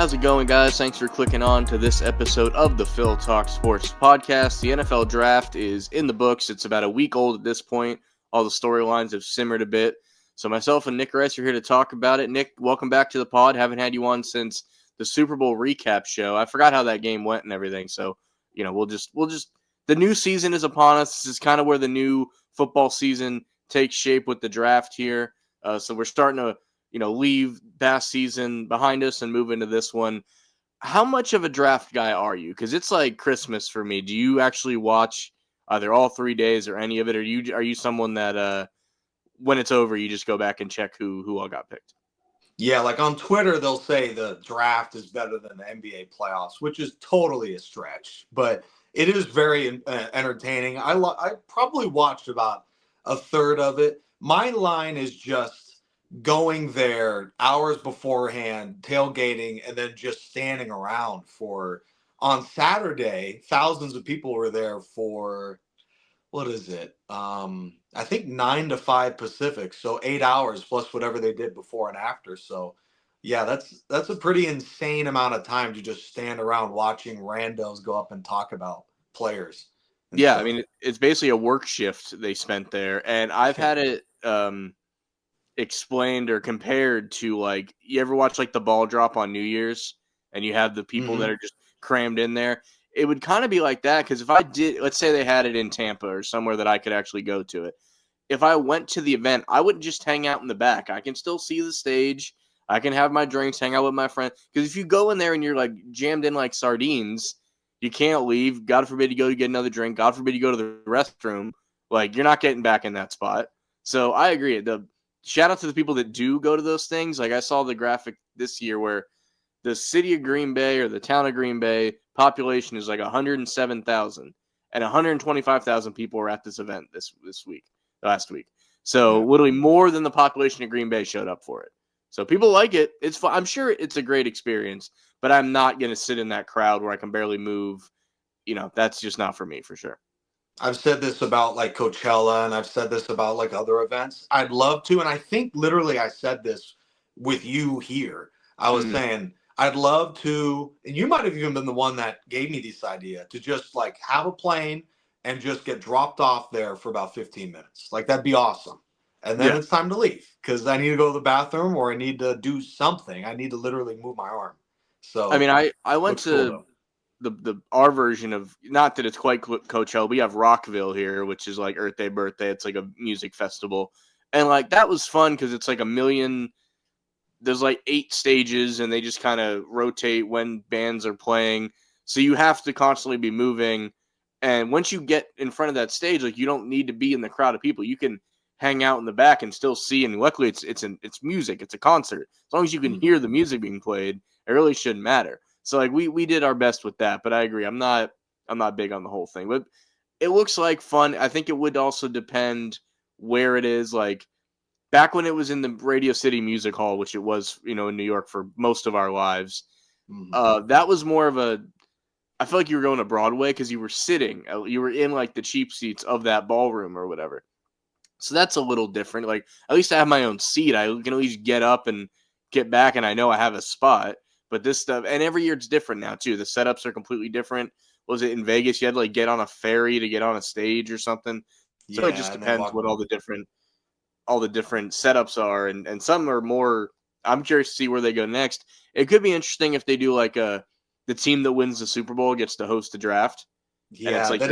How's it going, guys? Thanks for clicking on to this episode of the Phil Talk Sports Podcast. The NFL Draft is in the books. It's about a week old at this point. All the storylines have simmered a bit. So myself and Nick Rice are here to talk about it. Nick, welcome back to the pod. Haven't had you on since the Super Bowl recap show. I forgot how that game went and everything. So, we'll just the new season is upon us. This is kind of where the new football season takes shape with the draft here. So we're starting to leave past season behind us and move into this one. How much of a draft guy are you? Because it's like Christmas for me. Do you actually watch either all 3 days or any of it? Or are you someone that when it's over, you just go back and check who all got picked? Yeah, like on Twitter, they'll say the draft is better than the NBA playoffs, which is totally a stretch, but it is very entertaining. I probably watched about a third of it. My line is just going there hours beforehand, tailgating, and then just standing around for. On Saturday, thousands of people were there for what is it? I think 9 to 5 Pacific, so 8 hours plus whatever they did before and after. So, yeah, that's a pretty insane amount of time to just stand around watching randos go up and talk about players. Yeah, stuff. it's basically a work shift they spent there, and I've had it explained or compared to, like, you ever watch like the ball drop on New Year's, and you have the people that are just crammed in there. It would kind of be like that, because if I did, let's say they had it in Tampa or somewhere that I could actually go to it. If I went to the event, I wouldn't just hang out in the back. I can still see the stage. I can have my drinks, hang out with my friends. Because if you go in there and you're like jammed in like sardines, you can't leave. God forbid you go to get another drink. God forbid you go to the restroom. Like, you're not getting back in that spot. So I agree. The shout out to the people that do go to those things. Like, I saw the graphic this year where the city of Green Bay or the town of Green Bay population is like 107,000, and 125,000 people were at this event last week. So literally more than the population of Green Bay showed up for it. So people like it. It's fun. I'm sure it's a great experience, but I'm not going to sit in that crowd where I can barely move. That's just not for me, for sure. I've said this about like Coachella, and I've said this about like other events. I'd love to, and I think literally I said this with you here. I was saying I'd love to, and you might have even been the one that gave me this idea to just like have a plane and just get dropped off there for about 15 minutes. Like, that'd be awesome. And then it's time to leave because I need to go to the bathroom or I need to do something. I need to literally move my arm. So I went to our version of, not that it's quite Coachella. We have Rockville here, which is like Earth Day Birthday. It's like a music festival, and like that was fun because it's like a million. There's like 8 stages, and they just kind of rotate when bands are playing. So you have to constantly be moving. And once you get in front of that stage, like, you don't need to be in the crowd of people. You can hang out in the back and still see. And luckily, it's music. It's a concert. As long as you can hear the music being played, it really shouldn't matter. So like we did our best with that. But I agree, I'm not big on the whole thing. But it looks like fun. I think it would also depend where it is. Like, back when it was in the Radio City Music Hall, which it was, in New York for most of our lives, that was more of a. I feel like you were going to Broadway because you were sitting, you were in like the cheap seats of that ballroom or whatever. So that's a little different. Like, at least I have my own seat. I can at least get up and get back, and I know I have a spot. But this stuff, and every year it's different now too. The setups are completely different. Was it in Vegas? You had to like get on a ferry to get on a stage or something. So it just depends what all the different setups are, and some are more. I'm curious to see where they go next. It could be interesting if they do like the team that wins the Super Bowl gets to host the draft. Yeah, it's like it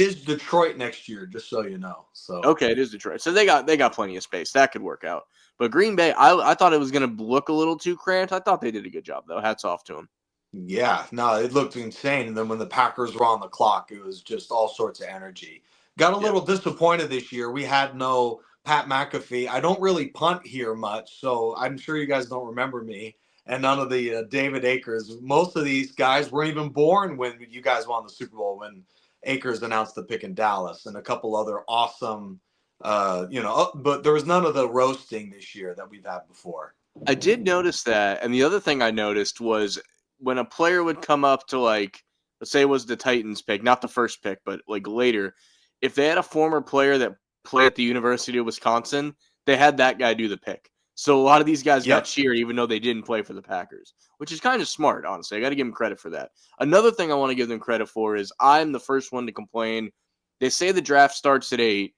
is Detroit next year, just so you know. So okay, it is Detroit. So they got plenty of space. That could work out. But Green Bay, I thought it was going to look a little too cramped. I thought they did a good job, though. Hats off to them. Yeah, no, it looked insane. And then when the Packers were on the clock, it was just all sorts of energy. Got a little disappointed this year. We had no Pat McAfee. I don't really punt here much, so I'm sure you guys don't remember me. And none of the David Akers. Most of these guys weren't even born when you guys won the Super Bowl, when Akers announced the pick in Dallas, and a couple other awesome, but there was none of the roasting this year that we've had before. I did notice that. And the other thing I noticed was when a player would come up to, like, let's say it was the Titans pick, not the first pick, but like later, if they had a former player that played at the University of Wisconsin, they had that guy do the pick. So a lot of these guys got Yep. cheered even though they didn't play for the Packers, which is kind of smart, honestly. I got to give them credit for that. Another thing I want to give them credit for is I'm the first one to complain. They say the draft starts at 8,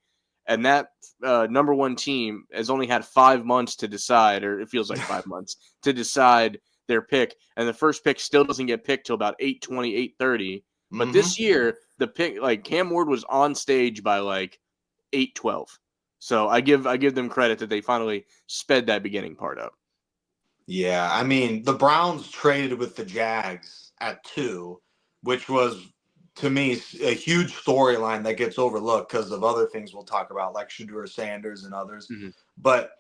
and that number one team has only had 5 months to decide, or it feels like 5 months, to decide their pick. And the first pick still doesn't get picked till about 8:20, 8:30. But this year, the pick, like Cam Ward was on stage by like 8:12. So I give them credit that they finally sped that beginning part up. Yeah, I mean, the Browns traded with the Jags at 2, which was, to me, a huge storyline that gets overlooked because of other things we'll talk about, like Shadur Sanders and others. Mm-hmm. But,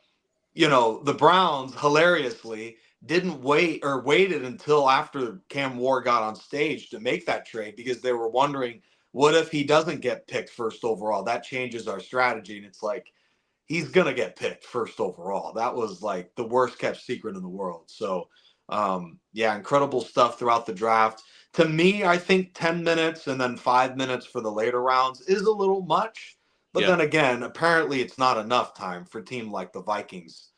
the Browns, hilariously, didn't waited until after Cam Ward got on stage to make that trade because they were wondering, what if he doesn't get picked first overall? That changes our strategy. And it's like, he's gonna get picked first overall. That was like the worst kept secret in the world. So, yeah, incredible stuff throughout the draft. To me, I think 10 minutes and then 5 minutes for the later rounds is a little much. But Yeah. then again, apparently it's not enough time for a team like the Vikings,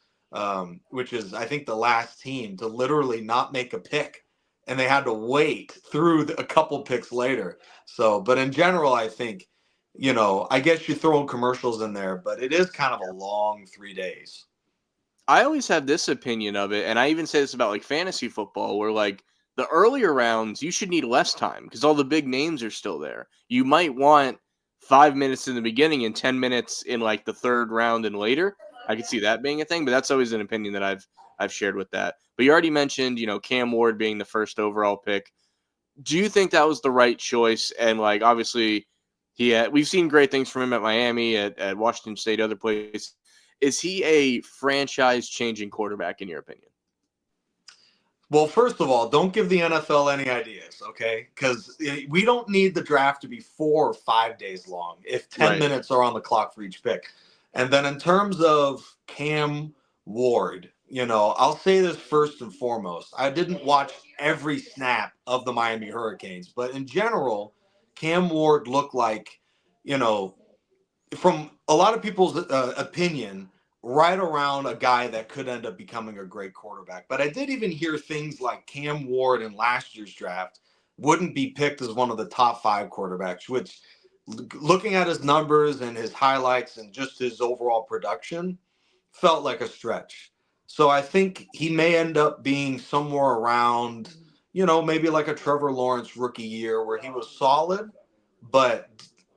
which is, I think, the last team to literally not make a pick. And they had to wait through a couple picks later. So, but in general, I think I guess you throw in commercials in there, but it is kind of a long 3 days. I always have this opinion of it, and I even say this about like fantasy football, where like the earlier rounds, you should need less time because all the big names are still there. You might want 5 minutes in the beginning and 10 minutes in like the third round and later. I could see that being a thing, but that's always an opinion that I've shared with that. But you already mentioned, Cam Ward being the first overall pick. Do you think that was the right choice? And like obviously, we've seen great things from him at Miami, at Washington State, other places. Is he a franchise-changing quarterback in your opinion? Well, first of all, don't give the NFL any ideas, okay? Because we don't need the draft to be 4 or 5 days long if 10 Right. minutes are on the clock for each pick. And then in terms of Cam Ward, I'll say this first and foremost. I didn't watch every snap of the Miami Hurricanes, but in general, Cam Ward looked like, you know, from a lot of people's opinion, right around a guy that could end up becoming a great quarterback. But I did even hear things like Cam Ward in last year's draft wouldn't be picked as one of the top 5 quarterbacks, which, looking at his numbers and his highlights and just his overall production, felt like a stretch. So I think he may end up being somewhere around, maybe like a Trevor Lawrence rookie year where he was solid, but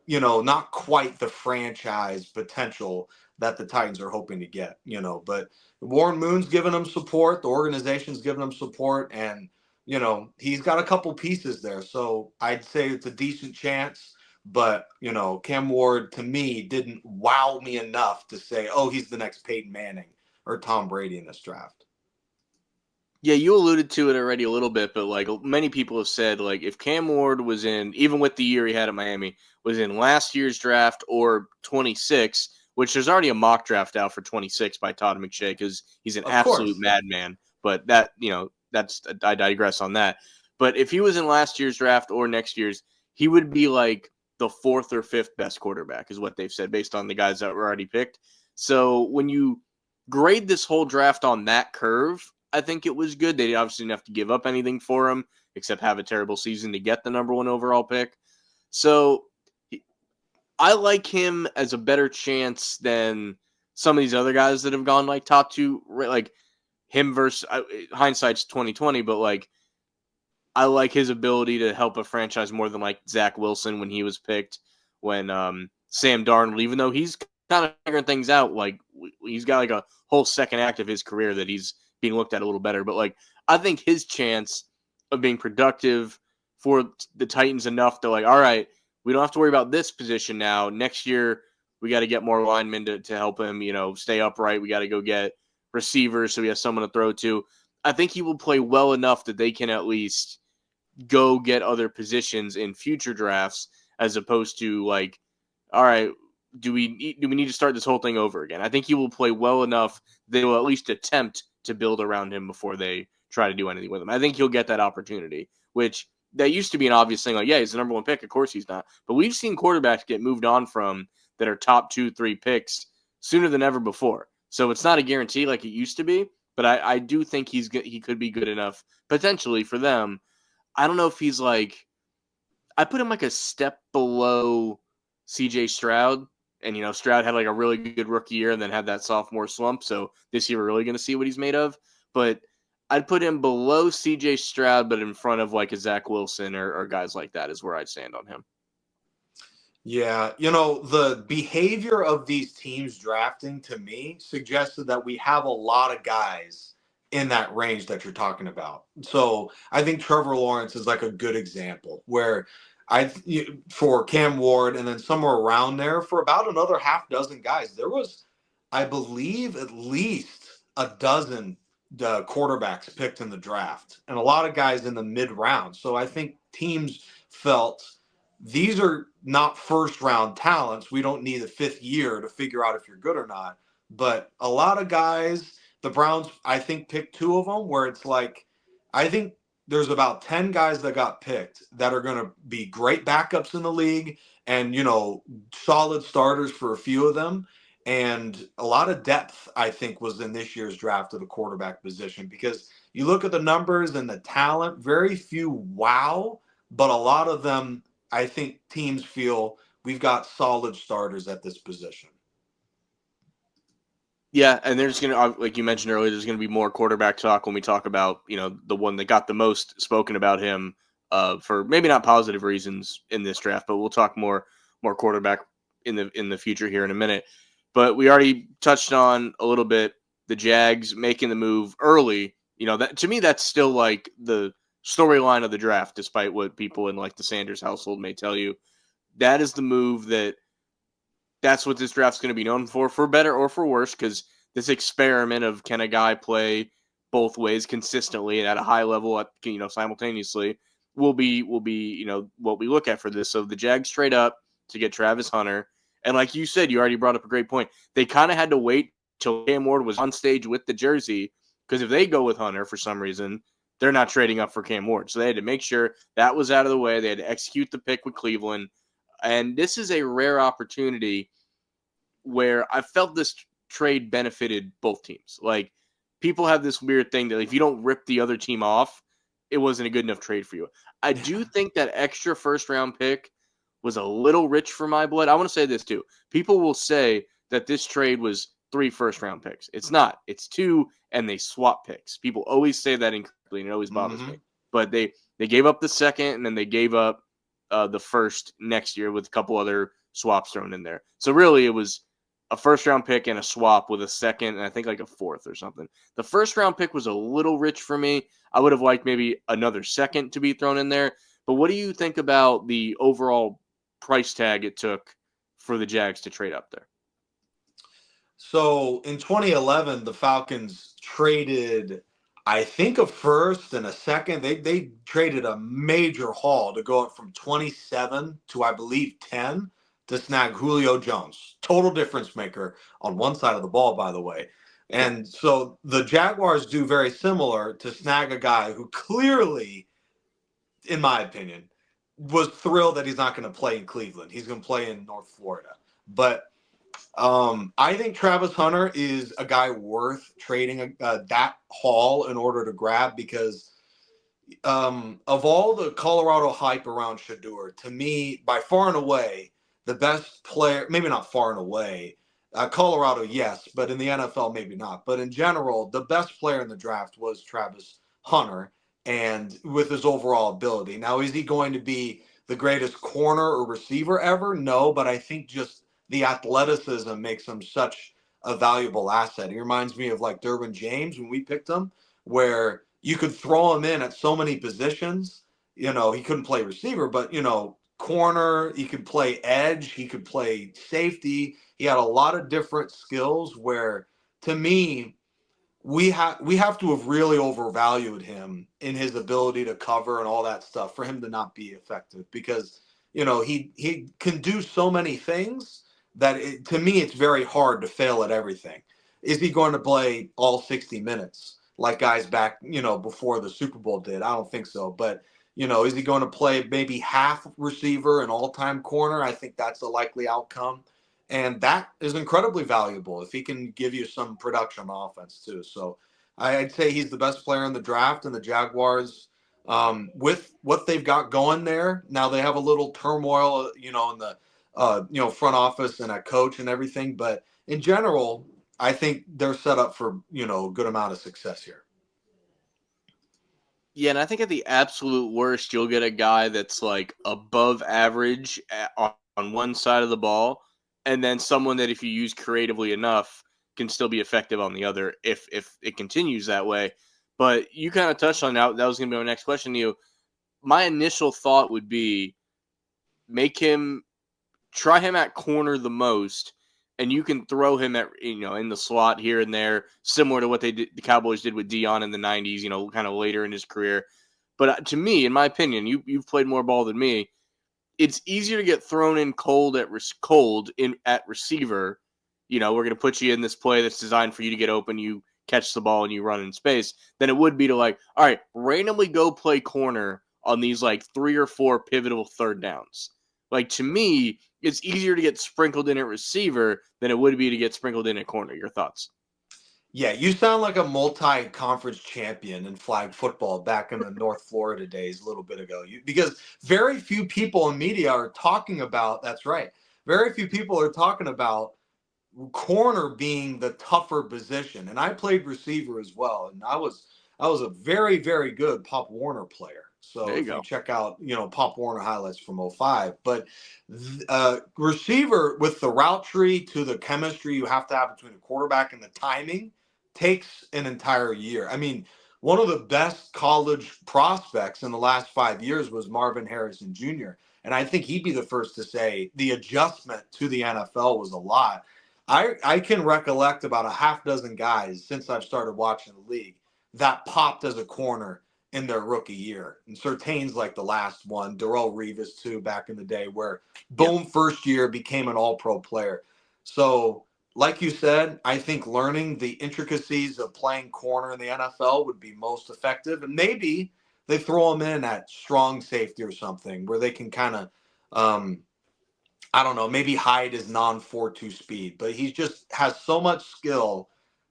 not quite the franchise potential that the Titans are hoping to get. But Warren Moon's giving him support, the organization's giving him support, and he's got a couple pieces there. So I'd say it's a decent chance. But Cam Ward to me didn't wow me enough to say, oh, he's the next Peyton Manning or Tom Brady in this draft. Yeah, you alluded to it already a little bit, but like many people have said, like if Cam Ward was in, even with the year he had at Miami, was in last year's draft or 26, which there's already a mock draft out for 26 by Todd McShay because he's an Of absolute course. madman. But that, I digress on that. But if he was in last year's draft or next year's, he would be like the 4th or 5th best quarterback, is what they've said based on the guys that were already picked. So when you grade this whole draft on that curve, I think it was good. They obviously didn't have to give up anything for him except have a terrible season to get the number 1 overall pick. So I like him as a better chance than some of these other guys that have gone like top 2, like him versus hindsight's 2020, but like I like his ability to help a franchise more than like Zach Wilson when he was picked, when Sam Darnold, even though he's kind of figuring things out, like he's got like a whole second act of his career that he's being looked at a little better. But like I think his chance of being productive for the Titans enough to like, all right, we don't have to worry about this position now. Next year we got to get more linemen to help him, stay upright. We got to go get receivers so he has someone to throw to. I think he will play well enough that they can at least go get other positions in future drafts, as opposed to like, all right, do we need to start this whole thing over again? I think he will play well enough they will at least attempt to build around him before they try to do anything with him. I think he'll get that opportunity, which that used to be an obvious thing. Like, yeah, he's the number 1 pick. Of course he's not. But we've seen quarterbacks get moved on from that are top 2, 3 picks sooner than ever before. So it's not a guarantee like it used to be, but I do think he could be good enough potentially for them. I don't know if he's like, I put him like a step below CJ Stroud. And, Stroud had like a really good rookie year and then had that sophomore slump. So this year we're really going to see what he's made of. But I'd put him below CJ Stroud, but in front of like a Zach Wilson or guys like that is where I'd stand on him. Yeah, the behavior of these teams drafting to me suggested that we have a lot of guys in that range that you're talking about. So I think Trevor Lawrence is like a good example where for Cam Ward and then somewhere around there for about another half dozen guys. There was, I believe, at least a dozen quarterbacks picked in the draft and a lot of guys in the mid round. So I think teams felt these are not first round talents. We don't need a fifth year to figure out if you're good or not. But a lot of guys, the Browns, I think, picked two of them where it's like, I think there's about 10 guys that got picked that are going to be great backups in the league and, solid starters for a few of them. And a lot of depth, I think, was in this year's draft of the quarterback position because you look at the numbers and the talent, very few wow, but a lot of them, I think teams feel we've got solid starters at this position. Yeah, and there's going to, like you mentioned earlier, there's going to be more quarterback talk when we talk about, the one that got the most spoken about him for maybe not positive reasons in this draft, but we'll talk more quarterback in the future here in a minute. But we already touched on a little bit the Jags making the move early. That to me, that's still like the storyline of the draft, despite what people in like the Sanders household may tell you. That is the move that's what this draft's going to be known for better or for worse, because this experiment of can a guy play both ways consistently and at a high level, simultaneously, will be what we look at for this. So the Jags trade up to get Travis Hunter, and like you said, you already brought up a great point. They kind of had to wait till Cam Ward was on stage with the jersey, because if they go with Hunter for some reason, they're not trading up for Cam Ward. So they had to make sure that was out of the way. They had to execute the pick with Cleveland. And this is a rare opportunity where I felt this trade benefited both teams. Like, people have this weird thing that if you don't rip the other team off, it wasn't a good enough trade for you. I do think that extra first-round pick was a little rich for my blood. I want to say this, too. People will say that this trade was 3 first-round picks. It's not. It's 2, and they swap picks. People always say that incorrectly, and it always bothers me. But they gave up the second, and then they gave up the first next year with a couple other swaps thrown in there. So really, it was a first-round pick and a swap with a second, and I think like a fourth or something. The first-round pick was a little rich for me. I would have liked maybe another second to be thrown in there. But what do you think about the overall price tag it took for the Jags to trade up there? So in 2011, the Falcons traded, I think, a first and a second. They traded a major haul to go up from 27 to, I believe, 10 to snag Julio Jones. Total difference maker on one side of the ball, by the way. And so the Jaguars do very similar to snag a guy who clearly, in my opinion, was thrilled that he's not going to play in Cleveland. He's going to play in North Florida. But I think Travis Hunter is a guy worth trading that haul in order to grab because of all the Colorado hype around Shedeur, to me, by far and away, the best player, maybe not far and away, Colorado, yes, but in the NFL, maybe not. But in general, the best player in the draft was Travis Hunter, and with his overall ability. Now, is he going to be the greatest corner or receiver ever? No, but I think just the athleticism makes him such a valuable asset. He reminds me of like Derwin James when we picked him, where you could throw him in at so many positions. He couldn't play receiver, but corner, he could play edge, he could play safety. He had a lot of different skills where, to me, we have to have really overvalued him in his ability to cover and all that stuff for him to not be effective because he can do so many things that to me it's very hard to fail at everything. Is he going to play all 60 minutes like guys back before the Super Bowl did? I don't think so, but is he going to play maybe half receiver and all-time corner? I think that's a likely outcome. And that is incredibly valuable if he can give you some production on offense too. So I'd say he's the best player in the draft, and the Jaguars, with what they've got going there, now they have a little turmoil, in the front office and a coach and everything. But in general, I think they're set up for a good amount of success here. Yeah, and I think at the absolute worst, you'll get a guy that's like above average on one side of the ball, and then someone that if you use creatively enough can still be effective on the other if it continues that way. But you kind of touched on that. That was going to be my next question to you. My initial thought would be try him at corner the most, and you can throw him at in the slot here and there, similar to what the Cowboys did with Dion in the '90s. Kind of later in his career. But to me, in my opinion, you've played more ball than me. It's easier to get thrown in cold at receiver. We're going to put you in this play that's designed for you to get open. You catch the ball and you run in space. Than it would be to all right, randomly go play corner on these 3 or 4 pivotal third downs. To me, it's easier to get sprinkled in at receiver than it would be to get sprinkled in at corner. Your thoughts? Yeah, you sound like a multi-conference champion in flag football back in the North Florida days a little bit ago. Because very few people in media are talking about, that's right. Very few people are talking about corner being the tougher position. And I played receiver as well, and I was a very, very good Pop Warner player. So There you if you go. check out, Pop Warner highlights from '05, but receiver, with the route tree to the chemistry you have to have between the quarterback and the timing, takes an entire year. I mean, one of the best college prospects in the last 5 years was Marvin Harrison Jr. And I think he'd be the first to say the adjustment to the NFL was a lot. I can recollect about a half dozen guys since I've started watching the league that popped as a corner in their rookie year. And Surtain's like the last one. Darrelle Revis too, back in the day, where Yep. boom, first year became an all-pro player. So, like you said, I think learning the intricacies of playing corner in the NFL would be most effective. And maybe they throw them in at strong safety or something where they can kind of I don't know, maybe hide his non 4.2 speed, but he just has so much skill.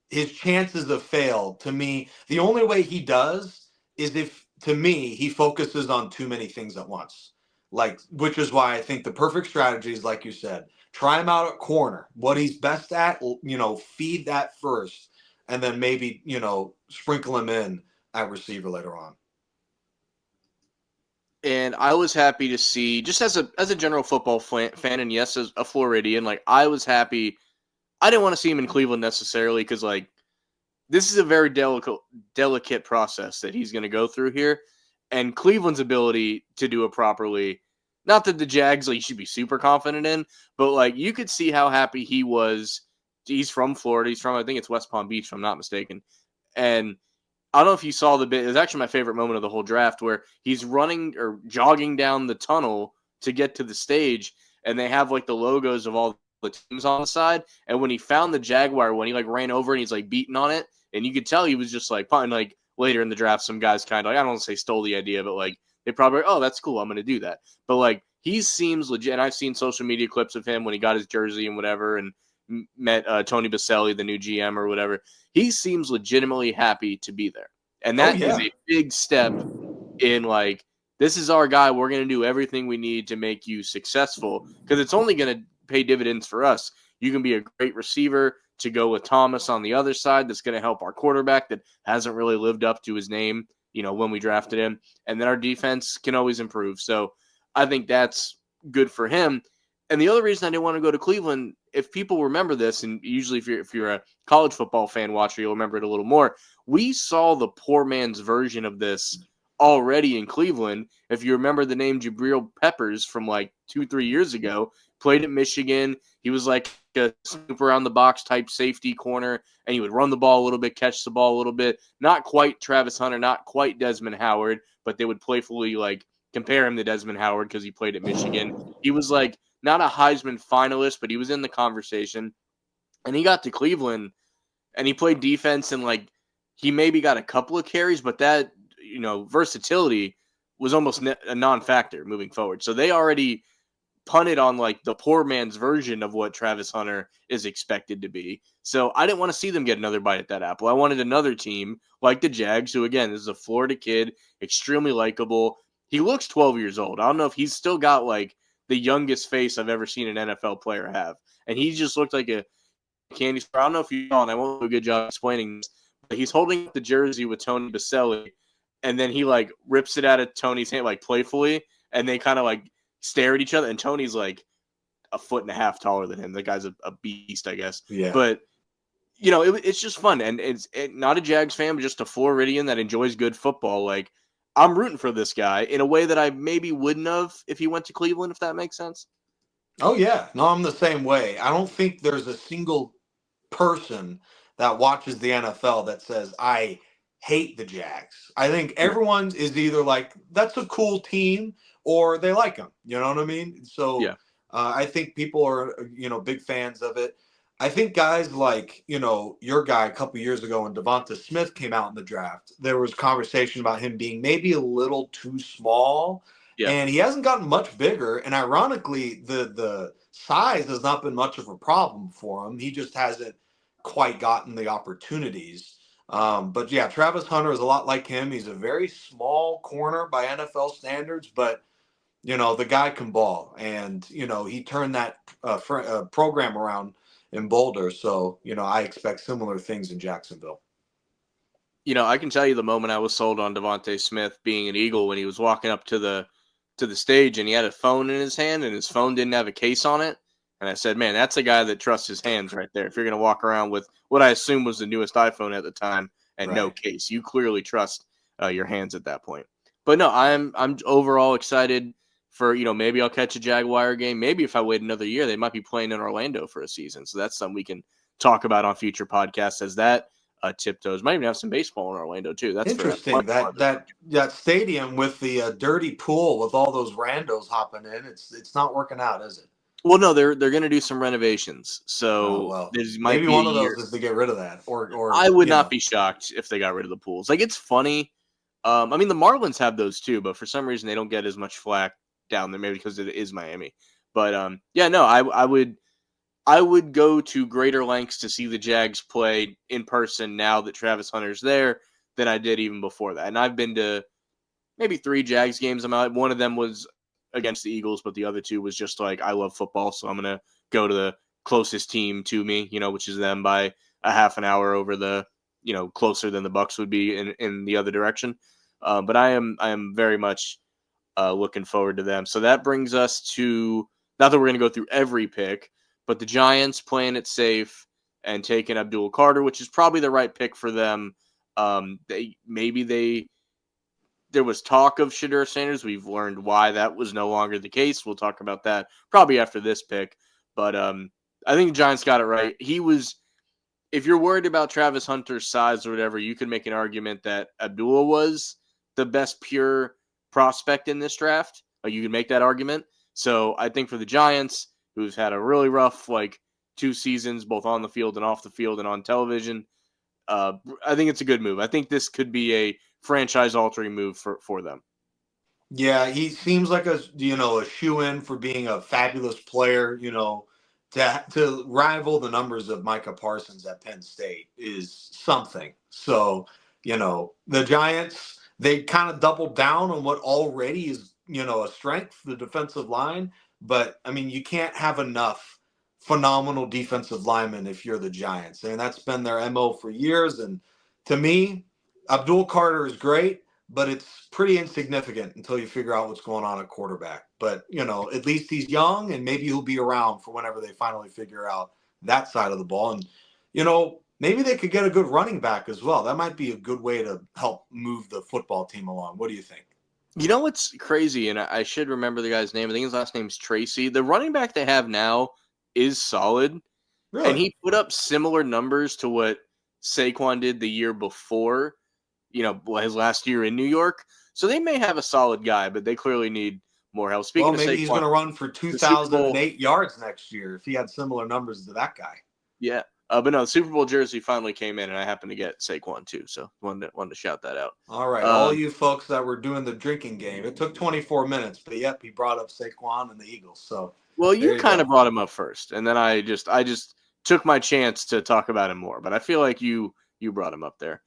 His chances of fail, to me, the only way he does is if, to me, he focuses on too many things at once. Which is why I think the perfect strategy is, like you said, try him out at corner. What he's best at, feed that first, and then maybe, sprinkle him in at receiver later on. And I was happy to see, just as a general football fan, and yes, as a Floridian, I was happy. I didn't want to see him in Cleveland necessarily because this is a very delicate process that he's going to go through here, and Cleveland's ability to do it properly. Not that the Jags you should be super confident in, but you could see how happy he was. He's from Florida. He's from, I think it's West Palm Beach, if I'm not mistaken, and I don't know if you saw the bit. It was actually my favorite moment of the whole draft where he's running or jogging down the tunnel to get to the stage, and they have the logos of all the teams on the side. And when he found the Jaguar, when he ran over and he's beating on it, and you could tell he was just punting. Later in the draft, some guys kind of I don't want to say stole the idea, but they probably, oh, that's cool, I'm going to do that. But he seems legit. And I've seen social media clips of him when he got his jersey and whatever, and met Tony Baselli, the new GM or whatever. He seems legitimately happy to be there. And that is a big step in this is our guy. We're going to do everything we need to make you successful because it's only going to pay dividends for us. You can be a great receiver to go with Thomas on the other side. That's going to help our quarterback that hasn't really lived up to his name, when we drafted him. And then our defense can always improve. So I think that's good for him. And the other reason I didn't want to go to Cleveland, if people remember this, and usually if you're a college football fan watcher, you'll remember it a little more. We saw the poor man's version of this already in Cleveland. If you remember the name Jabril Peppers from 2-3 years ago, played at Michigan. He was a snoop around the box type safety corner, and he would run the ball a little bit, catch the ball a little bit. Not quite Travis Hunter, not quite Desmond Howard, but they would playfully compare him to Desmond Howard because he played at Michigan. He was not a Heisman finalist, but he was in the conversation. And he got to Cleveland, and he played defense, and he maybe got a couple of carries, but that versatility was almost a non-factor moving forward. So they already punted on like the poor man's version of what Travis Hunter is expected to be. So I didn't want to see them get another bite at that apple. I wanted another team like the Jags, who again, this is a Florida kid, extremely likable. He looks 12 years old. I don't know if he's still got like the youngest face I've ever seen an NFL player have. And he just looked like a candy store. I don't know if you saw, and I won't do a good job explaining this, but he's holding up the jersey with Tony Baselli, and then he like rips it out of Tony's hand like playfully, and they kind of like stare at each other. And Tony's like a foot and a half taller than him. The guy's a beast, I guess. Yeah. But you know, it's just fun, and it's not a Jags fan, but just a Floridian that enjoys good football. Like I'm rooting for this guy in a way that I maybe wouldn't have if he went to Cleveland, if that makes sense. Oh yeah, no, I'm the same way. I don't think there's a single person that watches the NFL that says I hate the Jags. I think everyone is either like that's a cool team or they like them. You know what I mean? So Yeah. I think people are big fans of it. I think guys like your guy a couple years ago when Devonta Smith came out in the draft, there was conversation about him being maybe a little too small. Yeah. And he hasn't gotten much bigger. And ironically, the size has not been much of a problem for him. He just hasn't quite gotten the opportunities. But yeah, Travis Hunter is a lot like him. He's a very small corner by NFL standards, but the guy can ball. And, he turned that program around in Boulder. So, I expect similar things in Jacksonville. I can tell you the moment I was sold on Devonta Smith being an Eagle when he was walking up to the stage and he had a phone in his hand and his phone didn't have a case on it. And I said, man, that's a guy that trusts his hands right there. If you're going to walk around with what I assume was the newest iPhone at the time and no case, you clearly trust your hands at that point. But no, I'm overall excited for, maybe I'll catch a Jaguar game. Maybe if I wait another year, they might be playing in Orlando for a season. So that's something we can talk about on future podcasts as that tiptoes. Might even have some baseball in Orlando too. That's interesting. That stadium with the dirty pool with all those randos hopping in. It's not working out, is it? Well, no, they're going to do some renovations. So maybe one of those is to get rid of that. Or I would not be shocked if they got rid of the pools. Like it's funny. I mean, the Marlins have those too, but for some reason they don't get as much flack down there. Maybe because it is Miami. But yeah, no, I would go to greater lengths to see the Jags play in person now that Travis Hunter's there than I did even before that. And I've been to maybe 3 Jags games. One of them was against the Eagles, but the other 2 was just like, I love football, so I'm going to go to the closest team to me, which is them by a half an hour over the, closer than the Bucs would be in the other direction. But I am very much looking forward to them. So that brings us to, not that we're going to go through every pick, but the Giants playing it safe and taking Abdul Carter, which is probably the right pick for them. There was talk of Shedeur Sanders. We've learned why that was no longer the case. We'll talk about that probably after this pick. But I think the Giants got it right. If you're worried about Travis Hunter's size or whatever, you could make an argument that Abdullah was the best pure prospect in this draft. You could make that argument. So I think for the Giants, who's had a really rough 2 seasons, both on the field and off the field and on television, I think it's a good move. I think this could be a franchise-altering move for them. Yeah, he seems like a shoe-in for being a fabulous player. To rival the numbers of Micah Parsons at Penn State is something. So, the Giants, they kind of doubled down on what already is, a strength, the defensive line. But, I mean, you can't have enough phenomenal defensive linemen if you're the Giants. And that's been their MO for years. And to me, Abdul Carter is great, but it's pretty insignificant until you figure out what's going on at quarterback. But, at least he's young and maybe he'll be around for whenever they finally figure out that side of the ball. And, maybe they could get a good running back as well. That might be a good way to help move the football team along. What do you think? What's crazy, and I should remember the guy's name. I think his last name's Tracy. The running back they have now is solid. Really? And he put up similar numbers to what Saquon did the year before, his last year in New York. So they may have a solid guy, but they clearly need more help. Speaking of maybe Saquon, he's going to run for 2,008 yards next year if he had similar numbers to that guy. Yeah. But no, the Super Bowl jersey finally came in, and I happened to get Saquon too. So wanted to shout that out. All right, all you folks that were doing the drinking game, it took 24 minutes, but yep, he brought up Saquon and the Eagles. So well, there you you kind of go. brought him up first, and then I just took my chance to talk about him more. But I feel like you brought him up there.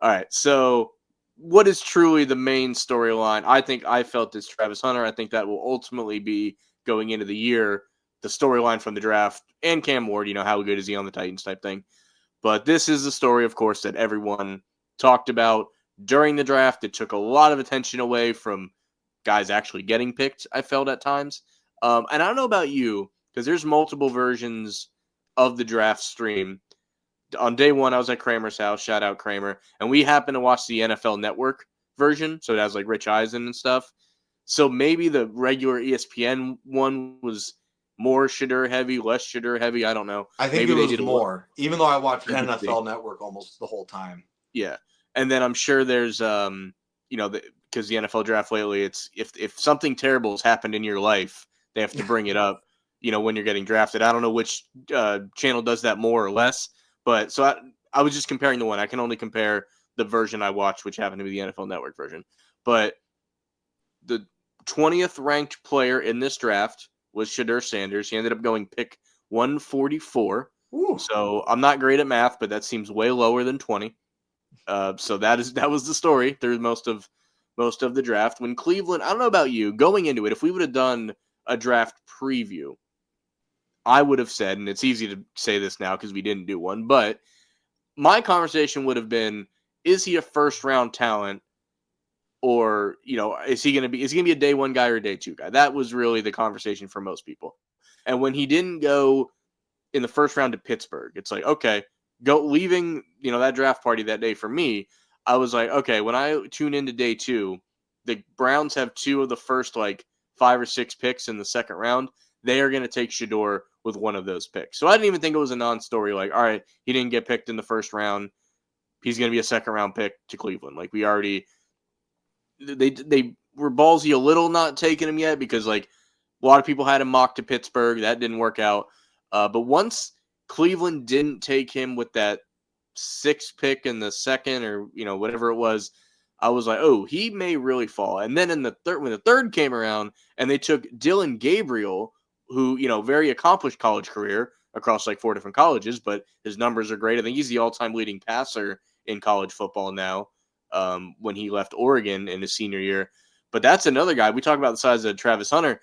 All right, so what is truly the main storyline? I felt is Travis Hunter. I think that will ultimately be going into the year the storyline from the draft, and Cam Ward. You know, how good is he on the Titans type thing. But this is the story, of course, that everyone talked about during the draft. It took a lot of attention away from guys actually getting picked, I felt at times. And I don't know about you, because there's multiple versions of the draft stream. On day one, I was at Kramer's house. Shout out Kramer. And we happened to watch the NFL Network version. So it has like Rich Eisen and stuff. So maybe the regular ESPN one was more Shedeur heavy, less Shedeur heavy. I don't know. I think Maybe it they was did more, even though I watched It could be. NFL Network almost the whole time. Yeah. And then I'm sure there's, because the NFL draft lately, it's if something terrible has happened in your life, they have to bring it up, when you're getting drafted. I don't know which channel does that more or less, but so I was just comparing the one. I can only compare the version I watched, which happened to be the NFL Network version. But the 20th ranked player in this draft was Shedeur Sanders. He ended up going pick 144. Ooh. So I'm not great at math, but that seems way lower than 20. So that was the story through most of the draft. When Cleveland, I don't know about you, going into it, if we would have done a draft preview, I would have said, and it's easy to say this now because we didn't do one, but my conversation would have been, is he a first round talent? Or, is he going to be a day one guy or a day two guy? That was really the conversation for most people. And when he didn't go in the first round to Pittsburgh, it's like, okay, leaving, that draft party that day for me, I was like, okay, when I tune into day two, the Browns have two of the first 5 or 6 picks in the second round. They are going to take Shedeur with one of those picks. So I didn't even think it was a non-story. Like, all right, he didn't get picked in the first round. He's going to be a second round pick to Cleveland. Like they were ballsy a little not taking him yet because a lot of people had him mocked to Pittsburgh. That didn't work out. But once Cleveland didn't take him with that 6th pick in the second or, whatever it was, I was like, oh, he may really fall. And then when the third came around and they took Dillon Gabriel, who, very accomplished college career across 4 different colleges, but his numbers are great. I think he's the all-time leading passer in college football now when he left Oregon in his senior year. But that's another guy. We talk about the size of Travis Hunter.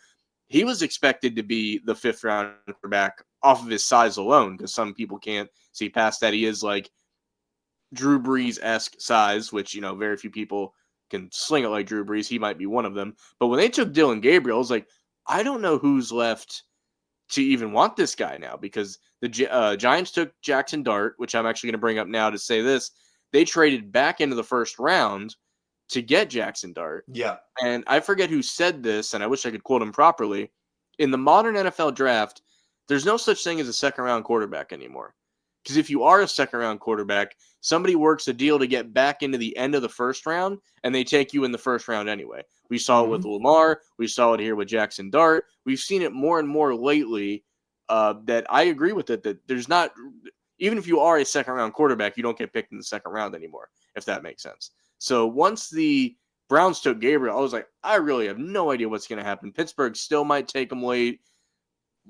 He was expected to be the 5th round quarterback off of his size alone, because some people can't see past that. He is Drew Brees-esque size, which, very few people can sling it like Drew Brees. He might be one of them. But when they took Dillon Gabriel, I was like, I don't know who's left to even want this guy now, because the Giants took Jackson Dart, which I'm actually going to bring up now to say this. They traded back into the first round to get Jackson Dart. Yeah. And I forget who said this, and I wish I could quote him properly. In the modern NFL draft, there's no such thing as a second-round quarterback anymore. Because if you are a second-round quarterback, somebody works a deal to get back into the end of the first round, and they take you in the first round anyway. We saw it with Lamar. We saw it here with Jackson Dart. We've seen it more and more lately that I agree with it, that there's not – even if you are a second-round quarterback, you don't get picked in the second round anymore, if that makes sense. So once the Browns took Gabriel, I was like, I really have no idea what's going to happen. Pittsburgh still might take him late.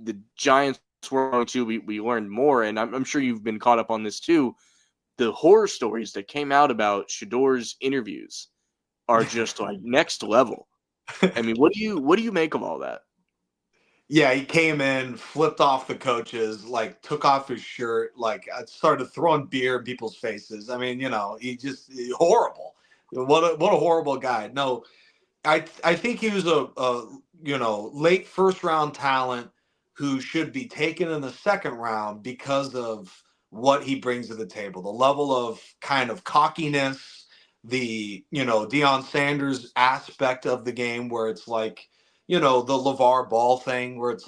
The Giants were going to. We learned more, and I'm sure you've been caught up on this too. The horror stories that came out about Shedeur's interviews are just next level. I mean, what do you make of all that? Yeah, he came in, flipped off the coaches, took off his shirt, started throwing beer in people's faces. I mean, he horrible. What a horrible guy. No, I think he was a late first round talent who should be taken in the second round because of what he brings to the table, the level of kind of cockiness, the Deion Sanders aspect of the game where it's the LeVar Ball thing where it's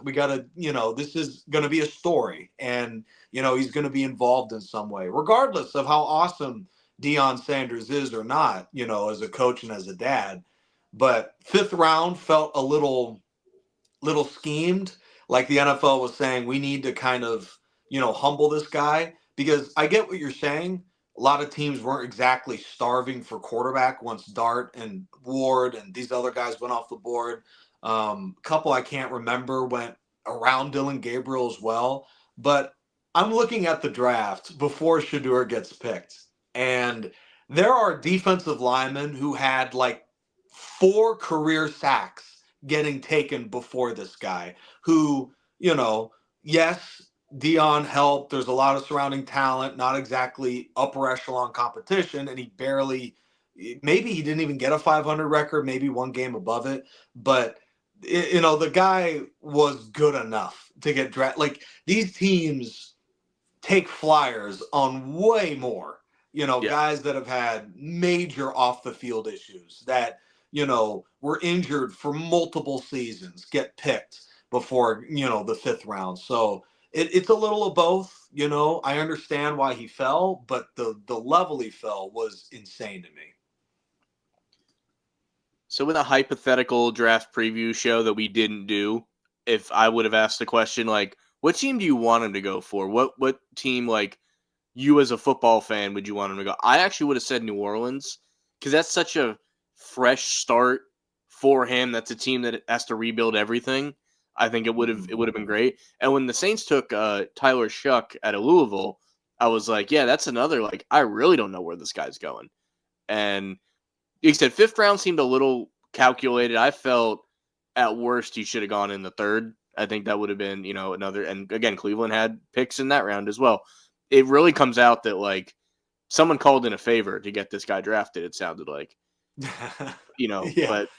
we got to, this is going to be a story and, he's going to be involved in some way, regardless of how awesome Deion Sanders is or not, as a coach and as a dad. But 5th round felt a little schemed. Like the NFL was saying, we need to kind of, humble this guy, because I get what you're saying. A lot of teams weren't exactly starving for quarterback once Dart and Ward and these other guys went off the board. A couple I can't remember went around Dylan Gabriel as well. But I'm looking at the draft before Shador gets picked. And there are defensive linemen who had like 4 career sacks getting taken before this guy, who, yes, Dion helped. There's a lot of surrounding talent, not exactly upper echelon competition, and maybe he didn't even get a 500 record, maybe one game above it, but the guy was good enough to get drafted. Like, these teams take flyers on way more, Yeah. guys that have had major off the field issues that, were injured for multiple seasons, get picked before, the 5th round. So it's a little of both. I understand why he fell, but the level he fell was insane to me. So in a hypothetical draft preview show that we didn't do, if I would have asked the question, like, what team do you want him to go for? What team, like, you as a football fan, would you want him to go? I actually would have said New Orleans, because that's such a fresh start for him. That's a team that has to rebuild everything. I think it would have been great. And when the Saints took Tyler Shuck out of Louisville, I was like, yeah, that's another, like, I really don't know where this guy's going. And you said 5th round seemed a little calculated. I felt at worst he should have gone in the 3rd. I think that would have been, another. And again, Cleveland had picks in that round as well. It really comes out that, like, someone called in a favor to get this guy drafted, it sounded like. Yeah. But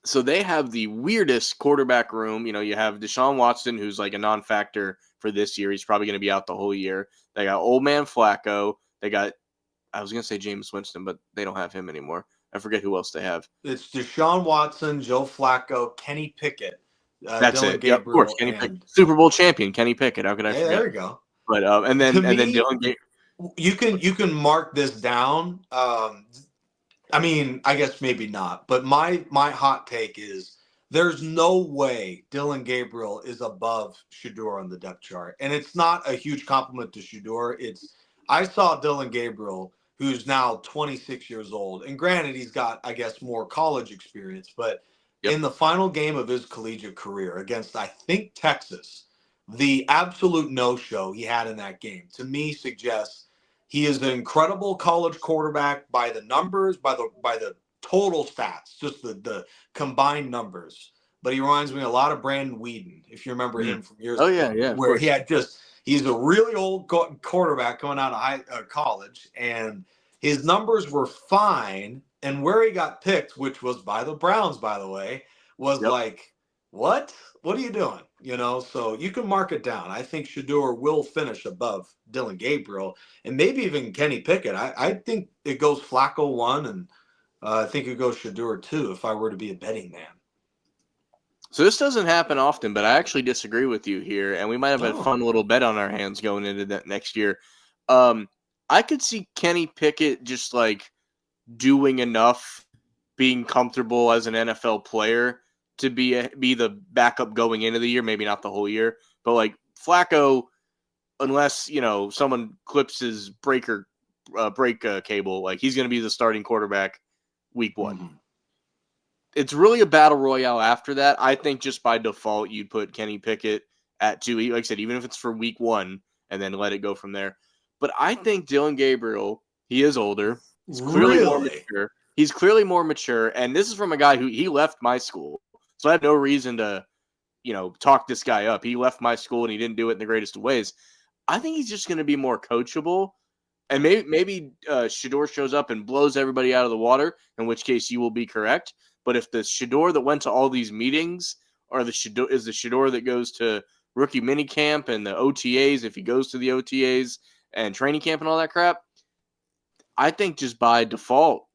so they have the weirdest quarterback room. You have Deshaun Watson, who's like a non-factor for this year. He's probably going to be out the whole year. They got old man Flacco. They got, I was going to say Jameis Winston, but they don't have him anymore. I forget who else they have. It's Deshaun Watson, Joe Flacco, Kenny Pickett, That's Dylan it. Yep, of course. Gabriel, Kenny Pickett, and Super Bowl champion, Kenny Pickett. How could I hey, forget? there you go. But and then Dylan Gabriel. You can mark this down. I mean, I guess maybe not, but my hot take is there's no way Dylan Gabriel is above Shador on the depth chart, and it's not a huge compliment to Shador. I saw Dylan Gabriel, who's now 26 years old, and granted he's got, I guess, more college experience, but Yep. in the final game of his collegiate career against, I think, Texas, the absolute no-show he had in that game to me suggests he is an incredible college quarterback by the numbers, by the total stats, just the combined numbers. But he reminds me a lot of Brandon Weeden, if you remember him from years ago. Yeah, where he's a really old quarterback coming out of college, and his numbers were fine. And where he got picked, which was by the Browns, by the way, was like, what? What are you doing? So you can mark it down. I think Shador will finish above Dylan Gabriel and maybe even Kenny Pickett. I think it goes Flacco 1, and I think it goes Shador 2 if I were to be a betting man. So this doesn't happen often, but I actually disagree with you here, and we might have a fun little bet on our hands going into that next year. I could see Kenny Pickett just like doing enough, being comfortable as an NFL player to be the backup going into the year, maybe not the whole year, but like Flacco, unless someone clips his brake cable, like he's going to be the starting quarterback week 1. Mm-hmm. It's really a battle royale after that. I think just by default you'd put Kenny Pickett at 2, like I said, even if it's for week 1, and then let it go from there. But I think Dylan Gabriel, he is older. He's clearly more mature. He's clearly more mature, and this is from a guy who he left my school. So I have no reason to, talk this guy up. He left my school and he didn't do it in the greatest of ways. I think he's just going to be more coachable, and maybe Shador shows up and blows everybody out of the water, in which case you will be correct. But if the Shador that went to all these meetings or the Shador that goes to rookie minicamp and the OTAs, if he goes to the OTAs and training camp and all that crap, I think just by default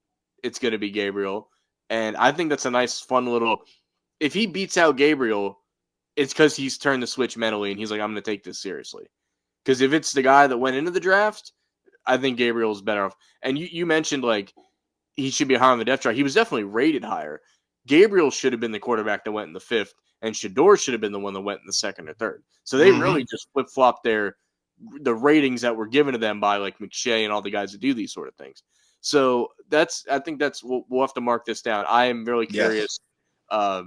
it's going to be Gabriel. And I think that's a nice, fun little – if he beats out Gabriel, it's because he's turned the switch mentally and he's like, I'm going to take this seriously. Because if it's the guy that went into the draft, I think Gabriel's better off. And you mentioned, like, he should be higher on the depth chart. He was definitely rated higher. Gabriel should have been the quarterback that went in the 5th, and Shador should have been the one that went in the second or third. So they really just flip flopped the ratings that were given to them by like McShay and all the guys that do these sort of things. So I think we'll have to mark this down. I am really curious, because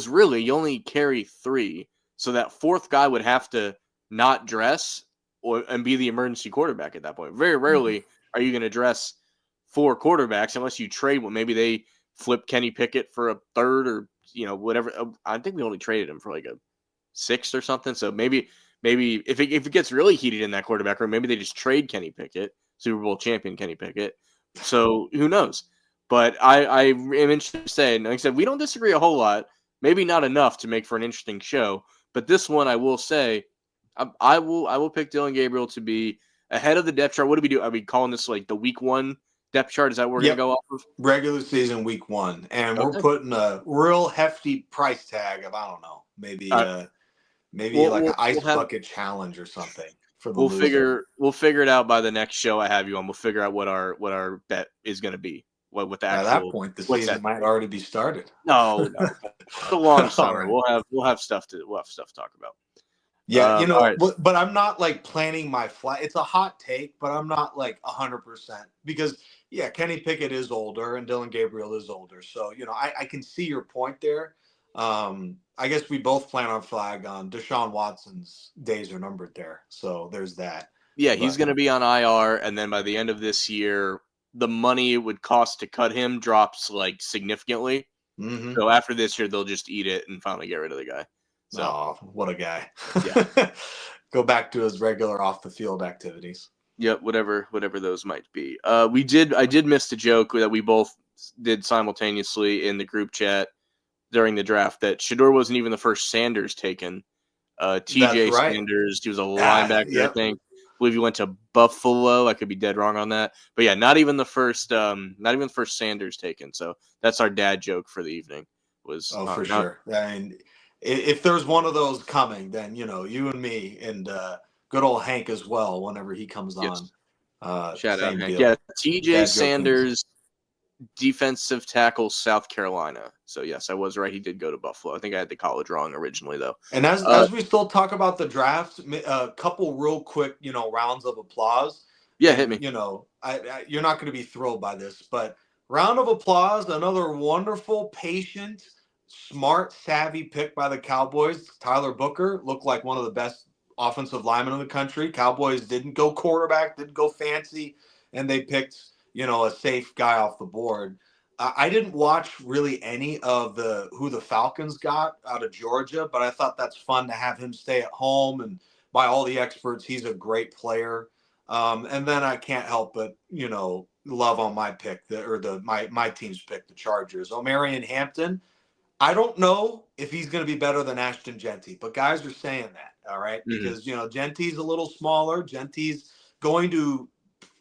really you only carry 3, so that fourth guy would have to not dress and be the emergency quarterback at that point. Very rarely are you going to dress 4 quarterbacks unless you trade one. Maybe they flip Kenny Pickett for a third or whatever. I think we only traded him for like a 6th or something. So maybe if it gets really heated in that quarterback room, maybe they just trade Kenny Pickett, Super Bowl champion Kenny Pickett. So who knows? But I am interested to say, like I said, we don't disagree a whole lot. Maybe not enough to make for an interesting show. But this one, I will say, I will pick Dillon Gabriel to be ahead of the depth chart. What do we do? Are we calling this like the week 1 depth chart? Is that what we're going to go off of? Regular season week 1. And we're putting a real hefty price tag of, I don't know, maybe an ice bucket challenge or something for the loser. We'll figure it out by the next show I have you on. We'll figure out what our bet is going to be. What the actual, at that point the season might already be started. No. The long summer. Right. We'll have stuff to talk about. Yeah, but I'm not like planning my flight. It's a hot take, but I'm not like 100% because Kenny Pickett is older and Dillon Gabriel is older. So, I can see your point there. I guess we both plan on flag on Deshaun Watson's days are numbered there. So there's that. Yeah, he's going to be on IR. And then by the end of this year, the money it would cost to cut him drops like significantly. Mm-hmm. So after this year, they'll just eat it and finally get rid of the guy. So, what a guy. Yeah. Go back to his regular off the field activities. Yep, whatever those might be. I did miss the joke that we both did simultaneously in the group chat during the draft that Shador wasn't even the first Sanders taken. TJ right. Sanders, he was a linebacker, yep. I think. I believe he went to Buffalo. I could be dead wrong on that. But yeah, not even the first Sanders taken. So that's our dad joke for the evening. For sure. And if there's one of those coming, then you and me and good old Hank as well. Whenever he comes on, shout out Hank. Yeah, TJ Sanders, defensive tackle, South Carolina. So yes, I was right. He did go to Buffalo. I think I had the college wrong originally, though. And as we still talk about the draft, a couple real quick, rounds of applause. Yeah, hit me. You're not going to be thrilled by this, but round of applause. Another wonderful, patient, smart, savvy pick by the Cowboys. Tyler Booker looked like one of the best offensive linemen in the country. Cowboys didn't go quarterback, didn't go fancy, and they picked, a safe guy off the board. I didn't watch really any of who the Falcons got out of Georgia, but I thought that's fun to have him stay at home. And by all the experts, he's a great player. And then I can't help but, love on my pick, my team's pick, the Chargers. Omarion Hampton. I don't know if he's going to be better than Ashton Jeanty, but guys are saying that, all right? Mm-hmm. Because, Genty's a little smaller. Genty's going to